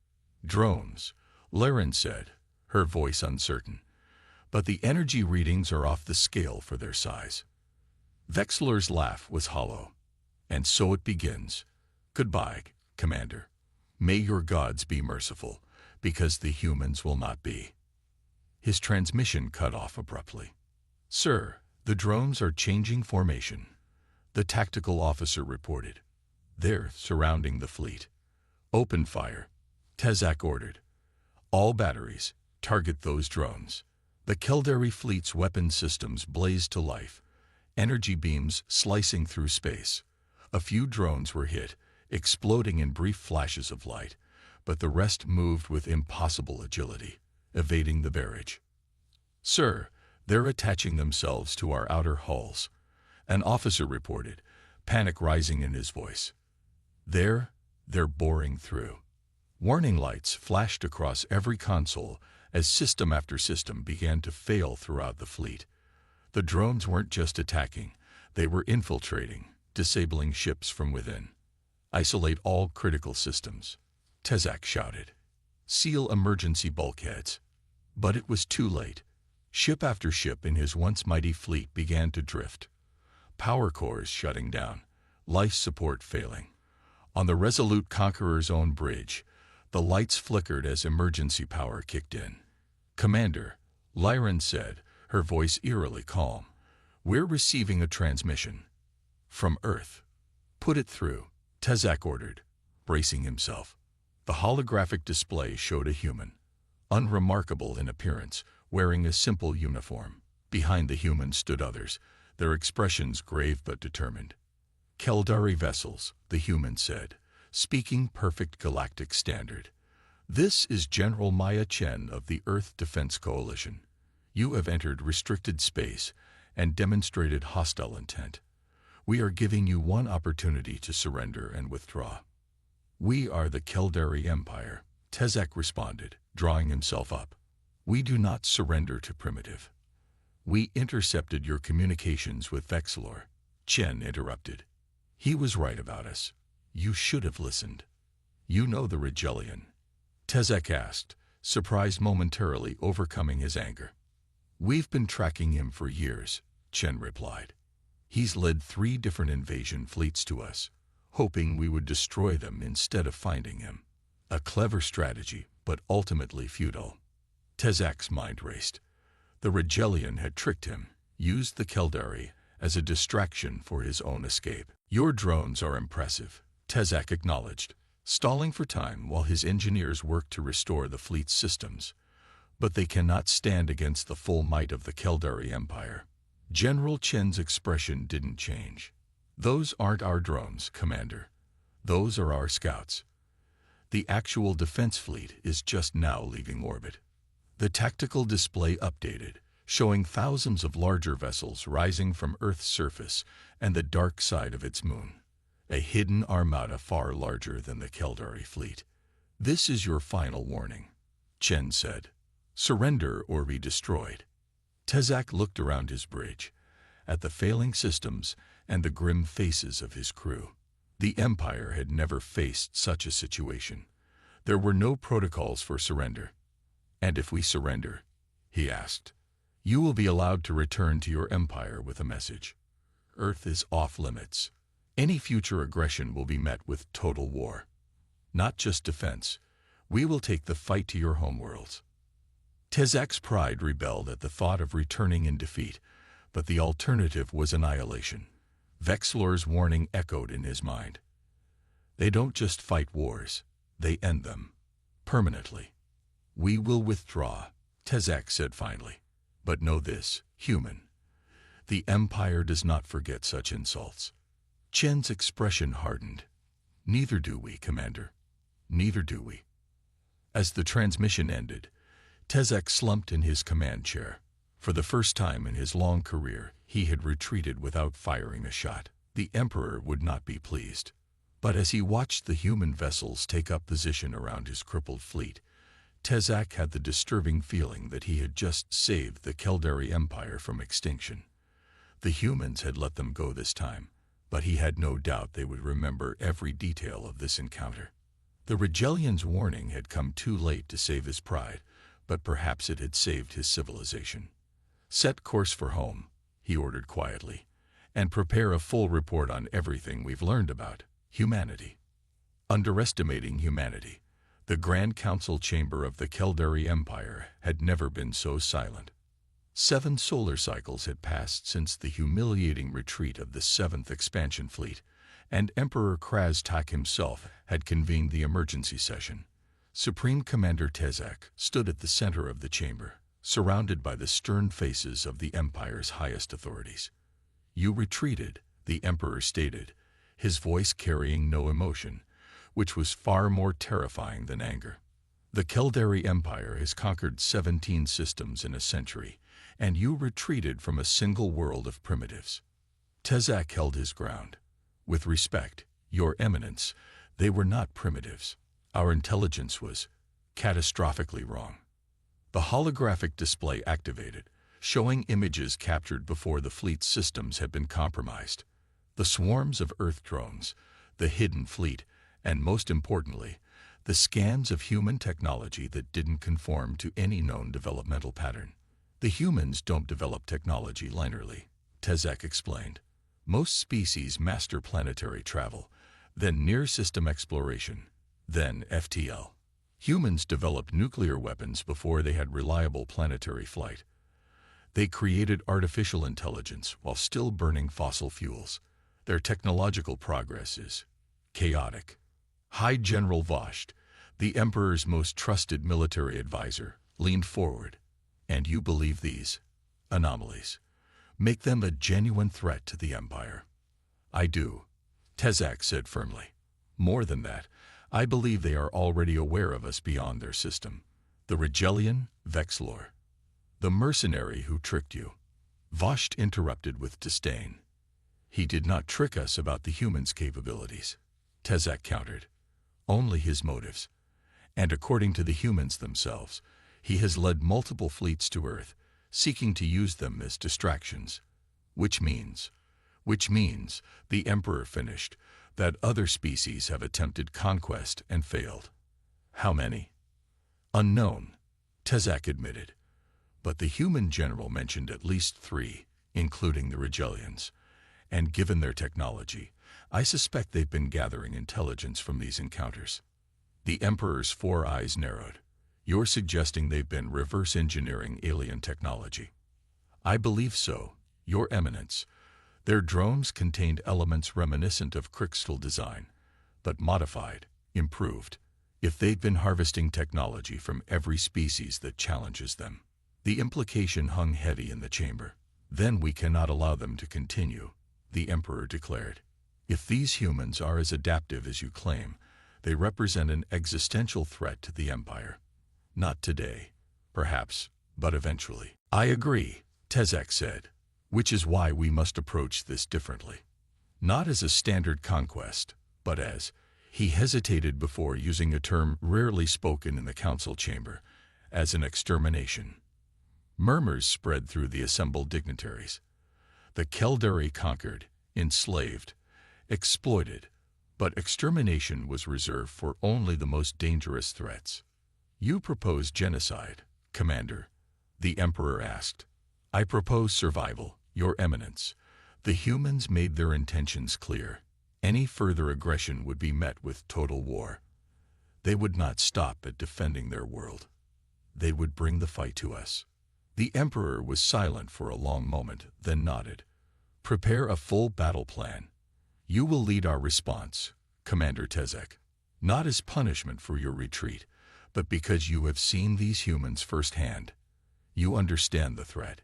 drones, Laren said, her voice uncertain. But the energy readings are off the scale for their size. Vexler's laugh was hollow. And so it begins. Goodbye, Commander. May your gods be merciful, because the humans will not be. His transmission cut off abruptly. Sir, the drones are changing formation, the tactical officer reported. They're surrounding the fleet. Open fire, Tezak ordered. All batteries, target those drones. The Keldari fleet's weapon systems blazed to life, energy beams slicing through space. A few drones were hit, exploding in brief flashes of light, but the rest moved with impossible agility, evading the barrage. Sir, they're attaching themselves to our outer hulls, an officer reported, panic rising in his voice. They're boring through. Warning lights flashed across every console as system after system began to fail throughout the fleet. The drones weren't just attacking, they were infiltrating, disabling ships from within. Isolate all critical systems, Tezak shouted. Seal emergency bulkheads. But it was too late. Ship after ship in his once mighty fleet began to drift. Power cores shutting down, life support failing. On the Resolute Conqueror's own bridge, the lights flickered as emergency power kicked in. Commander, Lyran said, her voice eerily calm. We're receiving a transmission. From Earth. Put it through, Tezak ordered, bracing himself. The holographic display showed a human, unremarkable in appearance, wearing a simple uniform. Behind the human stood others, their expressions grave but determined. Keldari vessels, the human said, speaking perfect galactic standard. This is General Maya Chen of the Earth Defense Coalition. You have entered restricted space and demonstrated hostile intent. We are giving you one opportunity to surrender and withdraw. We are the Keldari Empire, Tezek responded, drawing himself up. We do not surrender to primitive. We intercepted your communications with Vexlor, Chen interrupted. He was right about us. You should have listened. You know the Rigelian? Tezek asked, surprise momentarily overcoming his anger. We've been tracking him for years, Chen replied. He's led 3 different invasion fleets to us, hoping we would destroy them instead of finding him. A clever strategy, but ultimately futile. Tezak's mind raced. The Rigelian had tricked him, used the Keldari as a distraction for his own escape. Your drones are impressive, Tezak acknowledged, stalling for time while his engineers worked to restore the fleet's systems. But they cannot stand against the full might of the Keldari Empire. General Chen's expression didn't change. Those aren't our drones, Commander. Those are our scouts. The actual defense fleet is just now leaving orbit. The tactical display updated, showing thousands of larger vessels rising from Earth's surface and the dark side of its moon. A hidden armada far larger than the Keldari fleet. This is your final warning, Chen said. Surrender or be destroyed. Tezak looked around his bridge, at the failing systems and the grim faces of his crew. The Empire had never faced such a situation. There were no protocols for surrender. And if we surrender, he asked, you will be allowed to return to your empire with a message. Earth is off limits. Any future aggression will be met with total war. Not just defense. We will take the fight to your homeworlds. Tezak's pride rebelled at the thought of returning in defeat, but the alternative was annihilation. Vexlor's warning echoed in his mind. They don't just fight wars, they end them. Permanently. We will withdraw, Tezak said finally. But know this, human. The Empire does not forget such insults. Chen's expression hardened. Neither do we, Commander. Neither do we. As the transmission ended, Tezek slumped in his command chair. For the first time in his long career, he had retreated without firing a shot. The Emperor would not be pleased. But as he watched the human vessels take up position around his crippled fleet, Tezak had the disturbing feeling that he had just saved the Keldari Empire from extinction. The humans had let them go this time, but he had no doubt they would remember every detail of this encounter. The Rigelian's warning had come too late to save his pride, but perhaps it had saved his civilization. "Set course for home," he ordered quietly, "and prepare a full report on everything we've learned about humanity." Underestimating humanity, the Grand Council chamber of the Keldari Empire had never been so silent. 7 solar cycles had passed since the humiliating retreat of the 7th Expansion Fleet, and Emperor Krastak himself had convened the emergency session. Supreme Commander Tezak stood at the center of the chamber, surrounded by the stern faces of the Empire's highest authorities. "You retreated," the Emperor stated, his voice carrying no emotion, which was far more terrifying than anger. "The Keldari Empire has conquered 17 systems in a century, and you retreated from a single world of primitives." Tezak held his ground. "With respect, Your Eminence, they were not primitives. Our intelligence was catastrophically wrong." The holographic display activated, showing images captured before the fleet's systems had been compromised. The swarms of Earth drones, the hidden fleet, and most importantly, the scans of human technology that didn't conform to any known developmental pattern. "The humans don't develop technology linearly," Tezak explained. "Most species master planetary travel, then near-system exploration, then FTL. Humans developed nuclear weapons before they had reliable planetary flight. They created artificial intelligence while still burning fossil fuels. Their technological progress is chaotic." High General Vosht, the Emperor's most trusted military advisor, leaned forward. "And you believe these anomalies make them a genuine threat to the Empire?" "I do," Tezak said firmly. "More than that, I believe they are already aware of us beyond their system. The Rigelian, Vexlor. The mercenary who tricked you." Vosht interrupted with disdain. "He did not trick us about the humans' capabilities," Tezak countered. "Only his motives. And according to the humans themselves, he has led multiple fleets to Earth, seeking to use them as distractions. Which means, the Emperor finished, that other species have attempted conquest and failed." "How many?" "Unknown," Tezak admitted. "But the human general mentioned at least 3, including the Rigelians. And given their technology, I suspect they've been gathering intelligence from these encounters." The Emperor's 4 eyes narrowed. "You're suggesting they've been reverse engineering alien technology?" "I believe so, Your Eminence. Their drones contained elements reminiscent of crystal design, but modified, improved. If they'd been harvesting technology from every species that challenges them." The implication hung heavy in the chamber. "Then we cannot allow them to continue," the Emperor declared. "If these humans are as adaptive as you claim, they represent an existential threat to the Empire. Not today, perhaps, but eventually." "I agree," Tezak said, "which is why we must approach this differently. Not as a standard conquest, but as—" he hesitated before using a term rarely spoken in the council chamber, "as an extermination." Murmurs spread through the assembled dignitaries. The Keldari conquered, enslaved, exploited, but extermination was reserved for only the most dangerous threats. "You propose genocide, Commander?" the Emperor asked. "I propose survival, Your Eminence." The humans made their intentions clear. Any further aggression would be met with total war. They would not stop at defending their world. They would bring the fight to us. The Emperor was silent for a long moment, then nodded. "Prepare a full battle plan. You will lead our response, Commander Tezak. Not as punishment for your retreat, but because you have seen these humans firsthand. You understand the threat."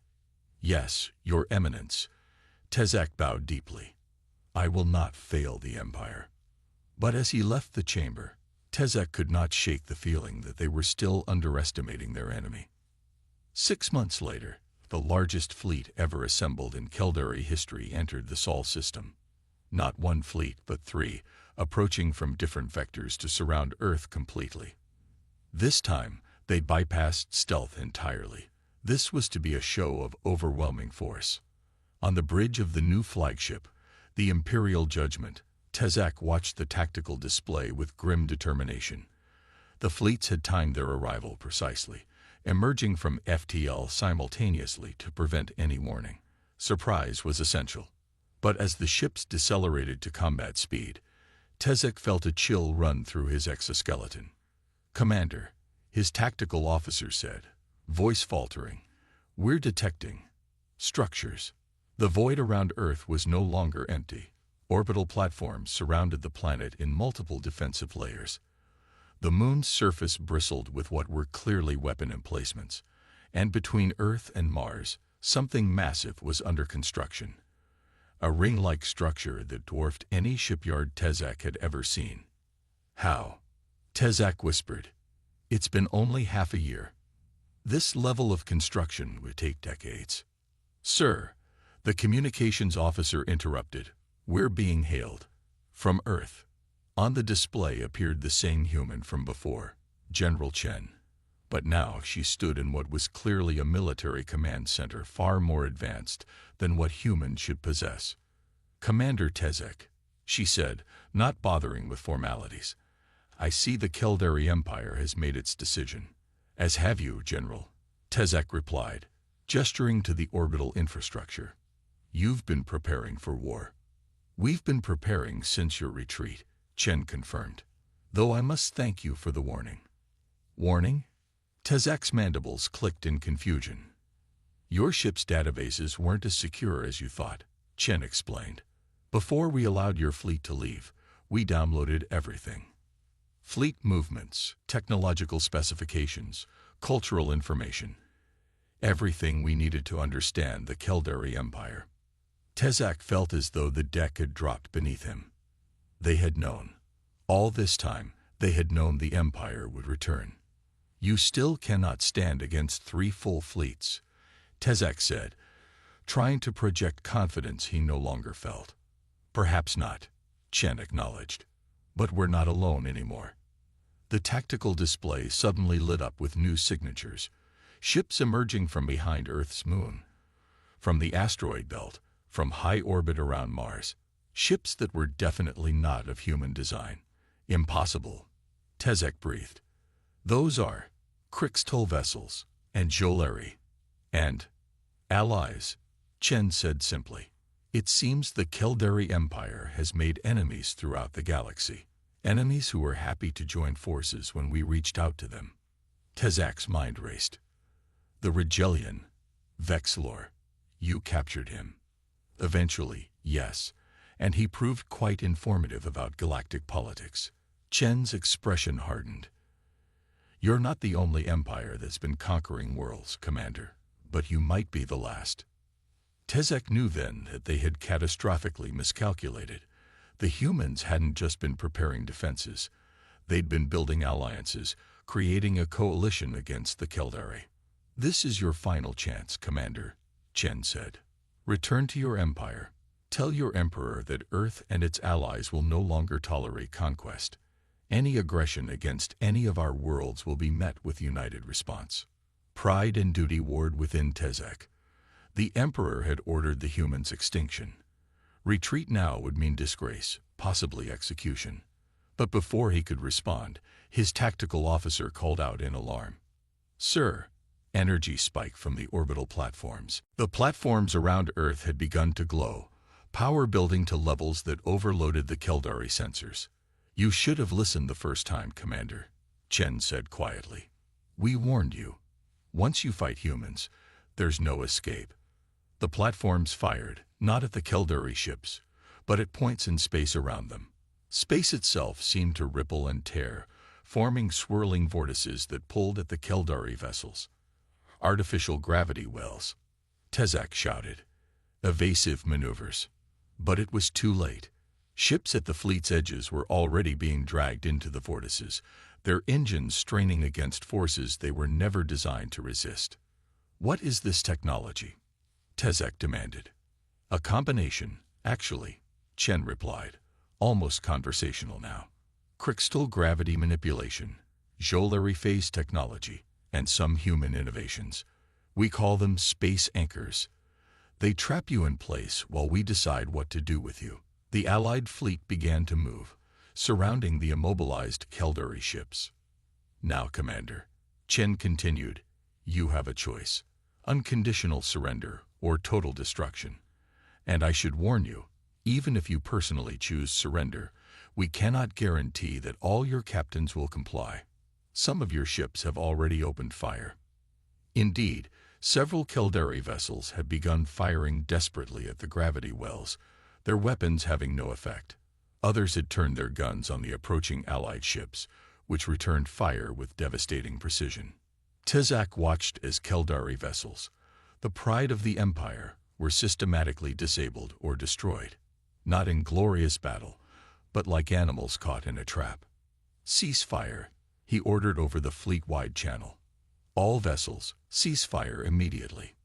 "Yes, Your Eminence." Tezak bowed deeply. "I will not fail the Empire." But as he left the chamber, Tezak could not shake the feeling that they were still underestimating their enemy. 6 months later, the largest fleet ever assembled in Keldari history entered the Sol system. Not 1 fleet, but 3, approaching from different vectors to surround Earth completely. This time, they bypassed stealth entirely. This was to be a show of overwhelming force. On the bridge of the new flagship, the Imperial Judgment, Tezak watched the tactical display with grim determination. The fleets had timed their arrival precisely, emerging from FTL simultaneously to prevent any warning. Surprise was essential. But as the ships decelerated to combat speed, Tezak felt a chill run through his exoskeleton. "Commander," his tactical officer said, voice faltering, "we're detecting structures." The void around Earth was no longer empty. Orbital platforms surrounded the planet in multiple defensive layers. The moon's surface bristled with what were clearly weapon emplacements, and between Earth and Mars, something massive was under construction. A ring-like structure that dwarfed any shipyard Tezak had ever seen. "How?" Tezak whispered. "It's been only half a year. This level of construction would take decades." "Sir," the communications officer interrupted, "we're being hailed from Earth." On the display appeared the same human from before, General Chen. But now she stood in what was clearly a military command center far more advanced than what humans should possess. "Commander Tezak," she said, not bothering with formalities, "I see the Keldari Empire has made its decision." "As have you, General," Tezak replied, gesturing to the orbital infrastructure. "You've been preparing for war." "We've been preparing since your retreat," Chen confirmed, "though I must thank you for the warning." "Warning?" Tezak's mandibles clicked in confusion. "Your ship's databases weren't as secure as you thought," Chen explained. "Before we allowed your fleet to leave, we downloaded everything. Fleet movements, technological specifications, cultural information. Everything we needed to understand the Keldari Empire." Tezak felt as though the deck had dropped beneath him. They had known. All this time, they had known the Empire would return. "You still cannot stand against 3 full fleets," Tezak said, trying to project confidence he no longer felt. "Perhaps not," Chen acknowledged. "But we're not alone anymore." The tactical display suddenly lit up with new signatures, ships emerging from behind Earth's moon, from the asteroid belt, from high orbit around Mars, ships that were definitely not of human design. "Impossible," Tezak breathed. "Those are Krixtol vessels and Joleri and allies," Chen said simply. "It seems the Keldari Empire has made enemies throughout the galaxy, enemies who were happy to join forces when we reached out to them." Tezak's mind raced. "The Rigelian, Vexlor, you captured him." "Eventually, yes, and he proved quite informative about galactic politics." Chen's expression hardened. "You're not the only empire that's been conquering worlds, Commander, but you might be the last." Tezak knew then that they had catastrophically miscalculated. The humans hadn't just been preparing defenses. They'd been building alliances, creating a coalition against the Keldari. "This is your final chance, Commander," Chen said. "Return to your empire. Tell your emperor that Earth and its allies will no longer tolerate conquest. Any aggression against any of our worlds will be met with united response." Pride and duty warred within Tezak. The emperor had ordered the humans' extinction. Retreat now would mean disgrace, possibly execution. But before he could respond, his tactical officer called out in alarm. "Sir!" Energy spiked from the orbital platforms. The platforms around Earth had begun to glow, power building to levels that overloaded the Keldari sensors. "You should have listened the first time, Commander," Chen said quietly. "We warned you. Once you fight humans, there's no escape." The platforms fired, not at the Keldari ships, but at points in space around them. Space itself seemed to ripple and tear, forming swirling vortices that pulled at the Keldari vessels. "Artificial gravity wells," Tezak shouted. "Evasive maneuvers." But it was too late. Ships at the fleet's edges were already being dragged into the vortices, their engines straining against forces they were never designed to resist. "What is this technology?" Tezak demanded. "A combination, actually," Chen replied, almost conversational now. Crystal gravity manipulation, Jolary phase technology, and some human innovations. We call them space anchors. They trap you in place while we decide what to do with you. The Allied fleet began to move, surrounding the immobilized Caldari ships. Now, Commander, Chen continued, you have a choice: unconditional surrender or total destruction. And I should warn you, even if you personally choose surrender, we cannot guarantee that all your captains will comply. Some of your ships have already opened fire. Indeed, several Caldari vessels had begun firing desperately at the gravity wells, their weapons having no effect. Others had turned their guns on the approaching Allied ships, which returned fire with devastating precision. Tezak watched as Caldari vessels, the pride of the Empire, were systematically disabled or destroyed, not in glorious battle, but like animals caught in a trap. Cease fire, he ordered over the fleet-wide channel. All vessels, cease fire immediately.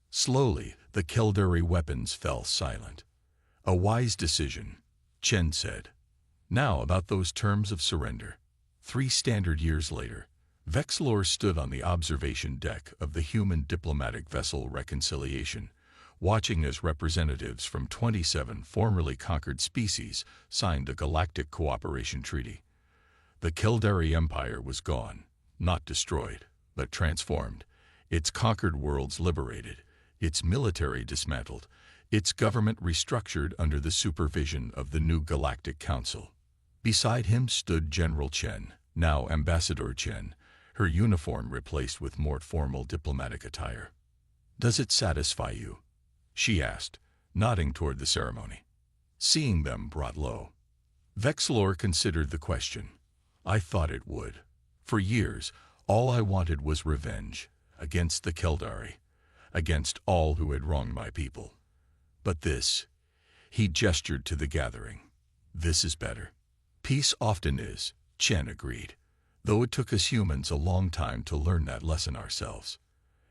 Slowly, the Caldari weapons fell silent. A wise decision, Chen said. Now about those terms of surrender. 3 standard years later, Vexlor stood on the observation deck of the human diplomatic vessel Reconciliation, watching as representatives from 27 formerly conquered species signed a galactic cooperation treaty. The Caldari Empire was gone, not destroyed, but transformed, its conquered worlds liberated, its military dismantled, its government restructured under the supervision of the new Galactic Council. Beside him stood General Chen, now Ambassador Chen, her uniform replaced with more formal diplomatic attire. "Does it satisfy you?" she asked, nodding toward the ceremony. Seeing them brought low. Vexlor considered the question. "I thought it would. For years, all I wanted was revenge, against the Caldari, against all who had wronged my people. But this," he gestured to the gathering, "this is better." "Peace often is," Chen agreed, "though it took us humans a long time to learn that lesson ourselves."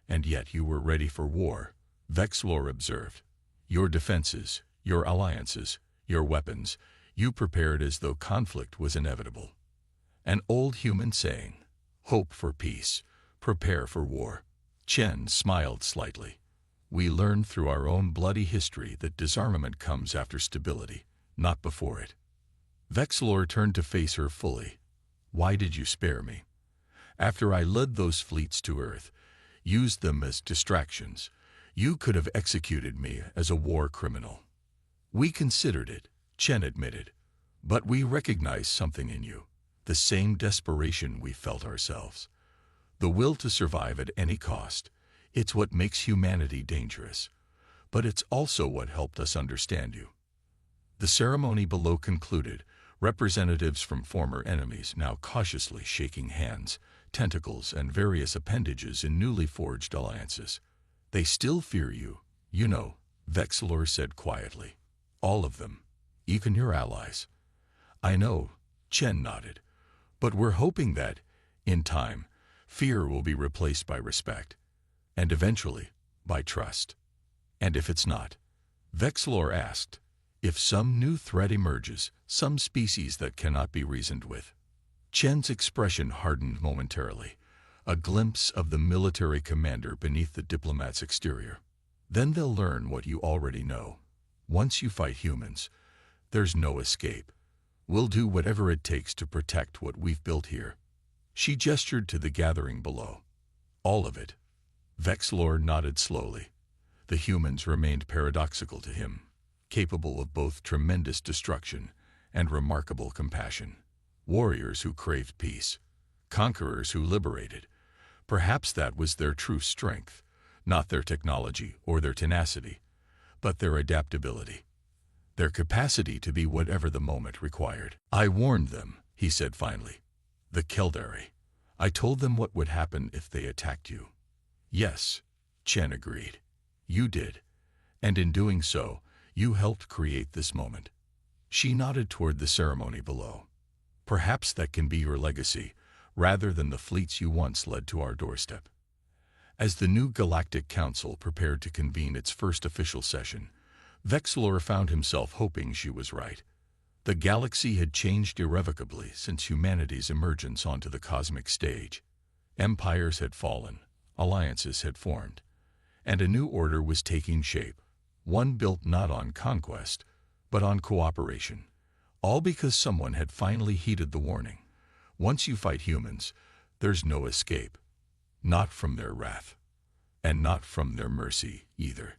"And yet you were ready for war," Vexlor observed. "Your defenses, your alliances, your weapons, you prepared as though conflict was inevitable. An old human saying, hope for peace, prepare for war." Chen smiled slightly. "We learned through our own bloody history that disarmament comes after stability, not before it." Vexlor turned to face her fully. "Why did you spare me? After I led those fleets to Earth, used them as distractions, you could have executed me as a war criminal." "We considered it," Chen admitted, "but we recognized something in you, the same desperation we felt ourselves. The will to survive at any cost. It's what makes humanity dangerous, but it's also what helped us understand you." The ceremony below concluded, representatives from former enemies now cautiously shaking hands, tentacles, and various appendages in newly forged alliances. "They still fear you, you know," Vexlor said quietly. "All of them, even your allies." "I know," Chen nodded, "but we're hoping that, in time, fear will be replaced by respect, and eventually, by trust." "And if it's not?" Vexlor asked. "If some new threat emerges, some species that cannot be reasoned with?" Chen's expression hardened momentarily, a glimpse of the military commander beneath the diplomat's exterior. "Then they'll learn what you already know. Once you fight humans, there's no escape. We'll do whatever it takes to protect what we've built here." She gestured to the gathering below. "All of it." Vexlor nodded slowly. The humans remained paradoxical to him, capable of both tremendous destruction and remarkable compassion. Warriors who craved peace, conquerors who liberated. Perhaps that was their true strength, not their technology or their tenacity, but their adaptability, their capacity to be whatever the moment required. "I warned them," he said finally. "The Caldari. I told them what would happen if they attacked you." "Yes," Chen agreed. "You did. And in doing so, you helped create this moment." She nodded toward the ceremony below. "Perhaps that can be your legacy, rather than the fleets you once led to our doorstep." As the new Galactic Council prepared to convene its first official session, Vexlor found himself hoping she was right. The galaxy had changed irrevocably since humanity's emergence onto the cosmic stage. Empires had fallen, alliances had formed, and a new order was taking shape, one built not on conquest, but on cooperation. All because someone had finally heeded the warning. Once you fight humans, there's no escape. Not from their wrath. And not from their mercy, either.